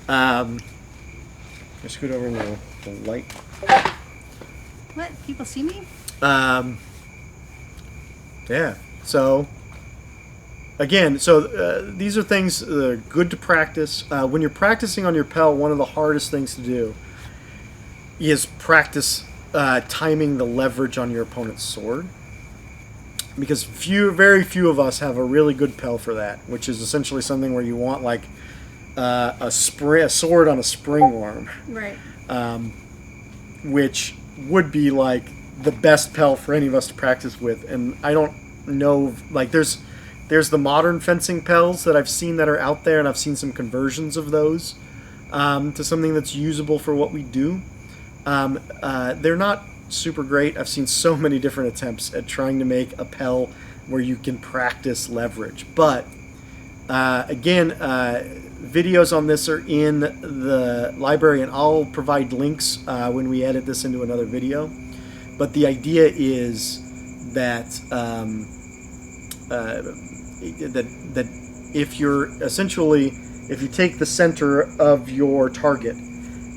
Let's scoot over the light. What? People see me? Yeah. So, again, these are things that are good to practice. When you're practicing on your Pell, one of the hardest things to do is practice timing the leverage on your opponent's sword. Because very few of us have a really good Pell for that, which is essentially something where you want like a sword on a spring arm. Right. Which would be like the best Pell for any of us to practice with. And I don't know, like there's the modern fencing Pells that I've seen that are out there, and I've seen some conversions of those to something that's usable for what we do. They're not super great. I've seen so many different attempts at trying to make a Pell where you can practice leverage. But again, videos on this are in the library, and I'll provide links when we edit this into another video. But the idea is that that if you take the center of your target,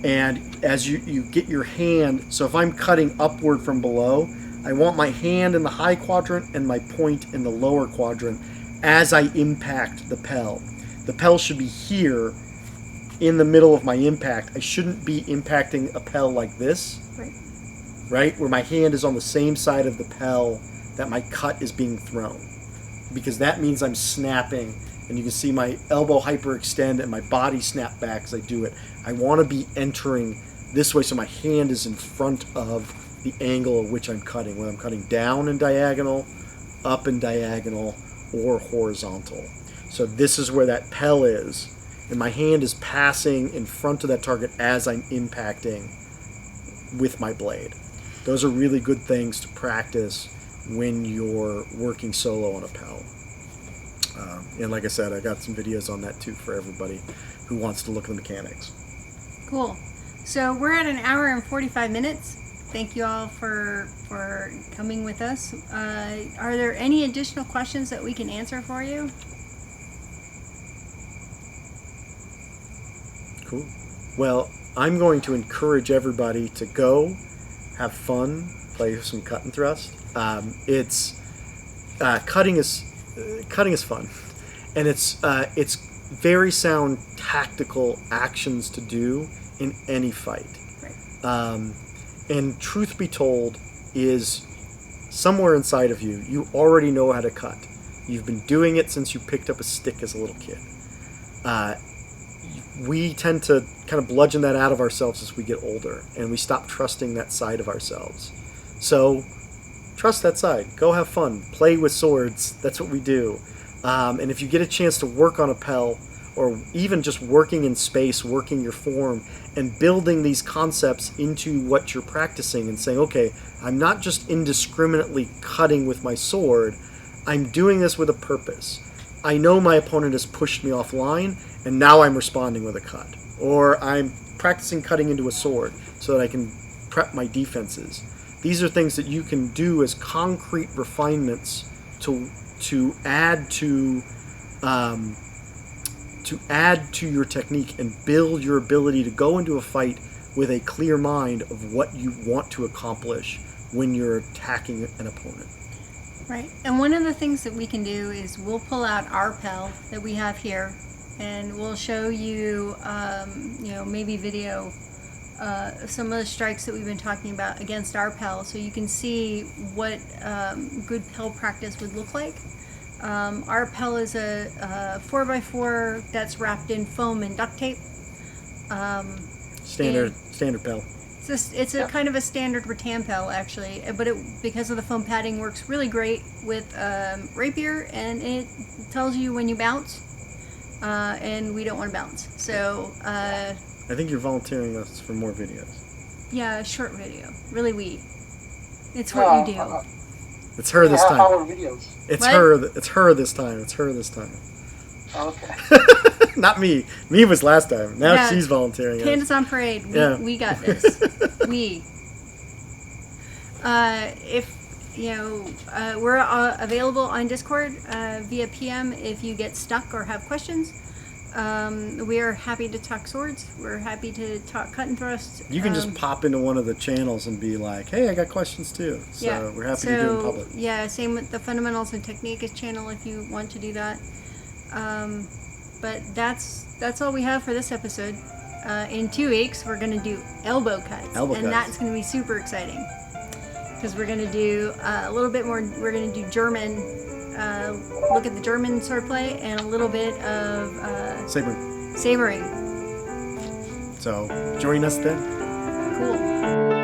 and as you get your hand, so if I'm cutting upward from below, I want my hand in the high quadrant and my point in the lower quadrant as I impact the Pell. The Pell should be here in the middle of my impact. I shouldn't be impacting a Pell like this, right? Where my hand is on the same side of the Pell that my cut is being thrown. Because that means I'm snapping, and you can see my elbow hyperextend and my body snap back as I do it. I want to be entering this way so my hand is in front of the angle at which I'm cutting, whether I'm cutting down and diagonal, up and diagonal, or horizontal. So this is where that Pell is, and my hand is passing in front of that target as I'm impacting with my blade. Those are really good things to practice when you're working solo on a Pell. And like I said, I got some videos on that too for everybody who wants to look at the mechanics. Cool. So we're at an hour and 45 minutes. Thank you all for coming with us. Are there any additional questions that we can answer for you? Cool. Well, I'm going to encourage everybody to go, have fun, play some cut and thrust. cutting is fun, and it's very sound tactical actions to do in any fight. Right. And truth be told, is somewhere inside of you, you already know how to cut. You've been doing it since you picked up a stick as a little kid. We tend to kind of bludgeon that out of ourselves as we get older, and we stop trusting that side of ourselves. So, trust that side. Go have fun. Play with swords. That's what we do. And if you get a chance to work on a Pell, or even just working in space, working your form, and building these concepts into what you're practicing and saying, okay, I'm not just indiscriminately cutting with my sword, I'm doing this with a purpose. I know my opponent has pushed me offline, and now I'm responding with a cut. Or I'm practicing cutting into a sword so that I can prep my defenses. These are things that you can do as concrete refinements to add to your technique and build your ability to go into a fight with a clear mind of what you want to accomplish when you're attacking an opponent. Right. And one of the things that we can do is we'll pull out our Pell that we have here, and we'll show you, maybe video some of the strikes that we've been talking about against our Pell, so you can see what good Pell practice would look like. Our Pell is a 4x4 that's wrapped in foam and duct tape. Standard Pell. It's a kind of a standard rattan Pell, actually, but because of the foam padding, works really great with rapier, and it tells you when you bounce, and we don't want to bounce. So I think you're volunteering us for more videos. Yeah, a short video, really It's what you do. It's her this time. Half-hour videos. It's What? her. It's her this time. It's her this time. Okay. Not me. Me was last time. Now Yeah. she's volunteering. us. Candace on parade. We got this. We're available on Discord via PM if you get stuck or have questions. We are happy to talk swords. We're happy to talk cut and thrust. You can just pop into one of the channels and be like, "Hey, I got questions too." So we're happy to do it in public. Yeah, same with the Fundamentals and Techniques channel if you want to do that. But that's all we have for this episode. In 2 weeks, we're going to do elbow cuts. That's going to be super exciting. Because we're going to do a little bit more, we're going to do German, look at the German swordplay, and a little bit of Sabering. sabering. So join us then. Cool.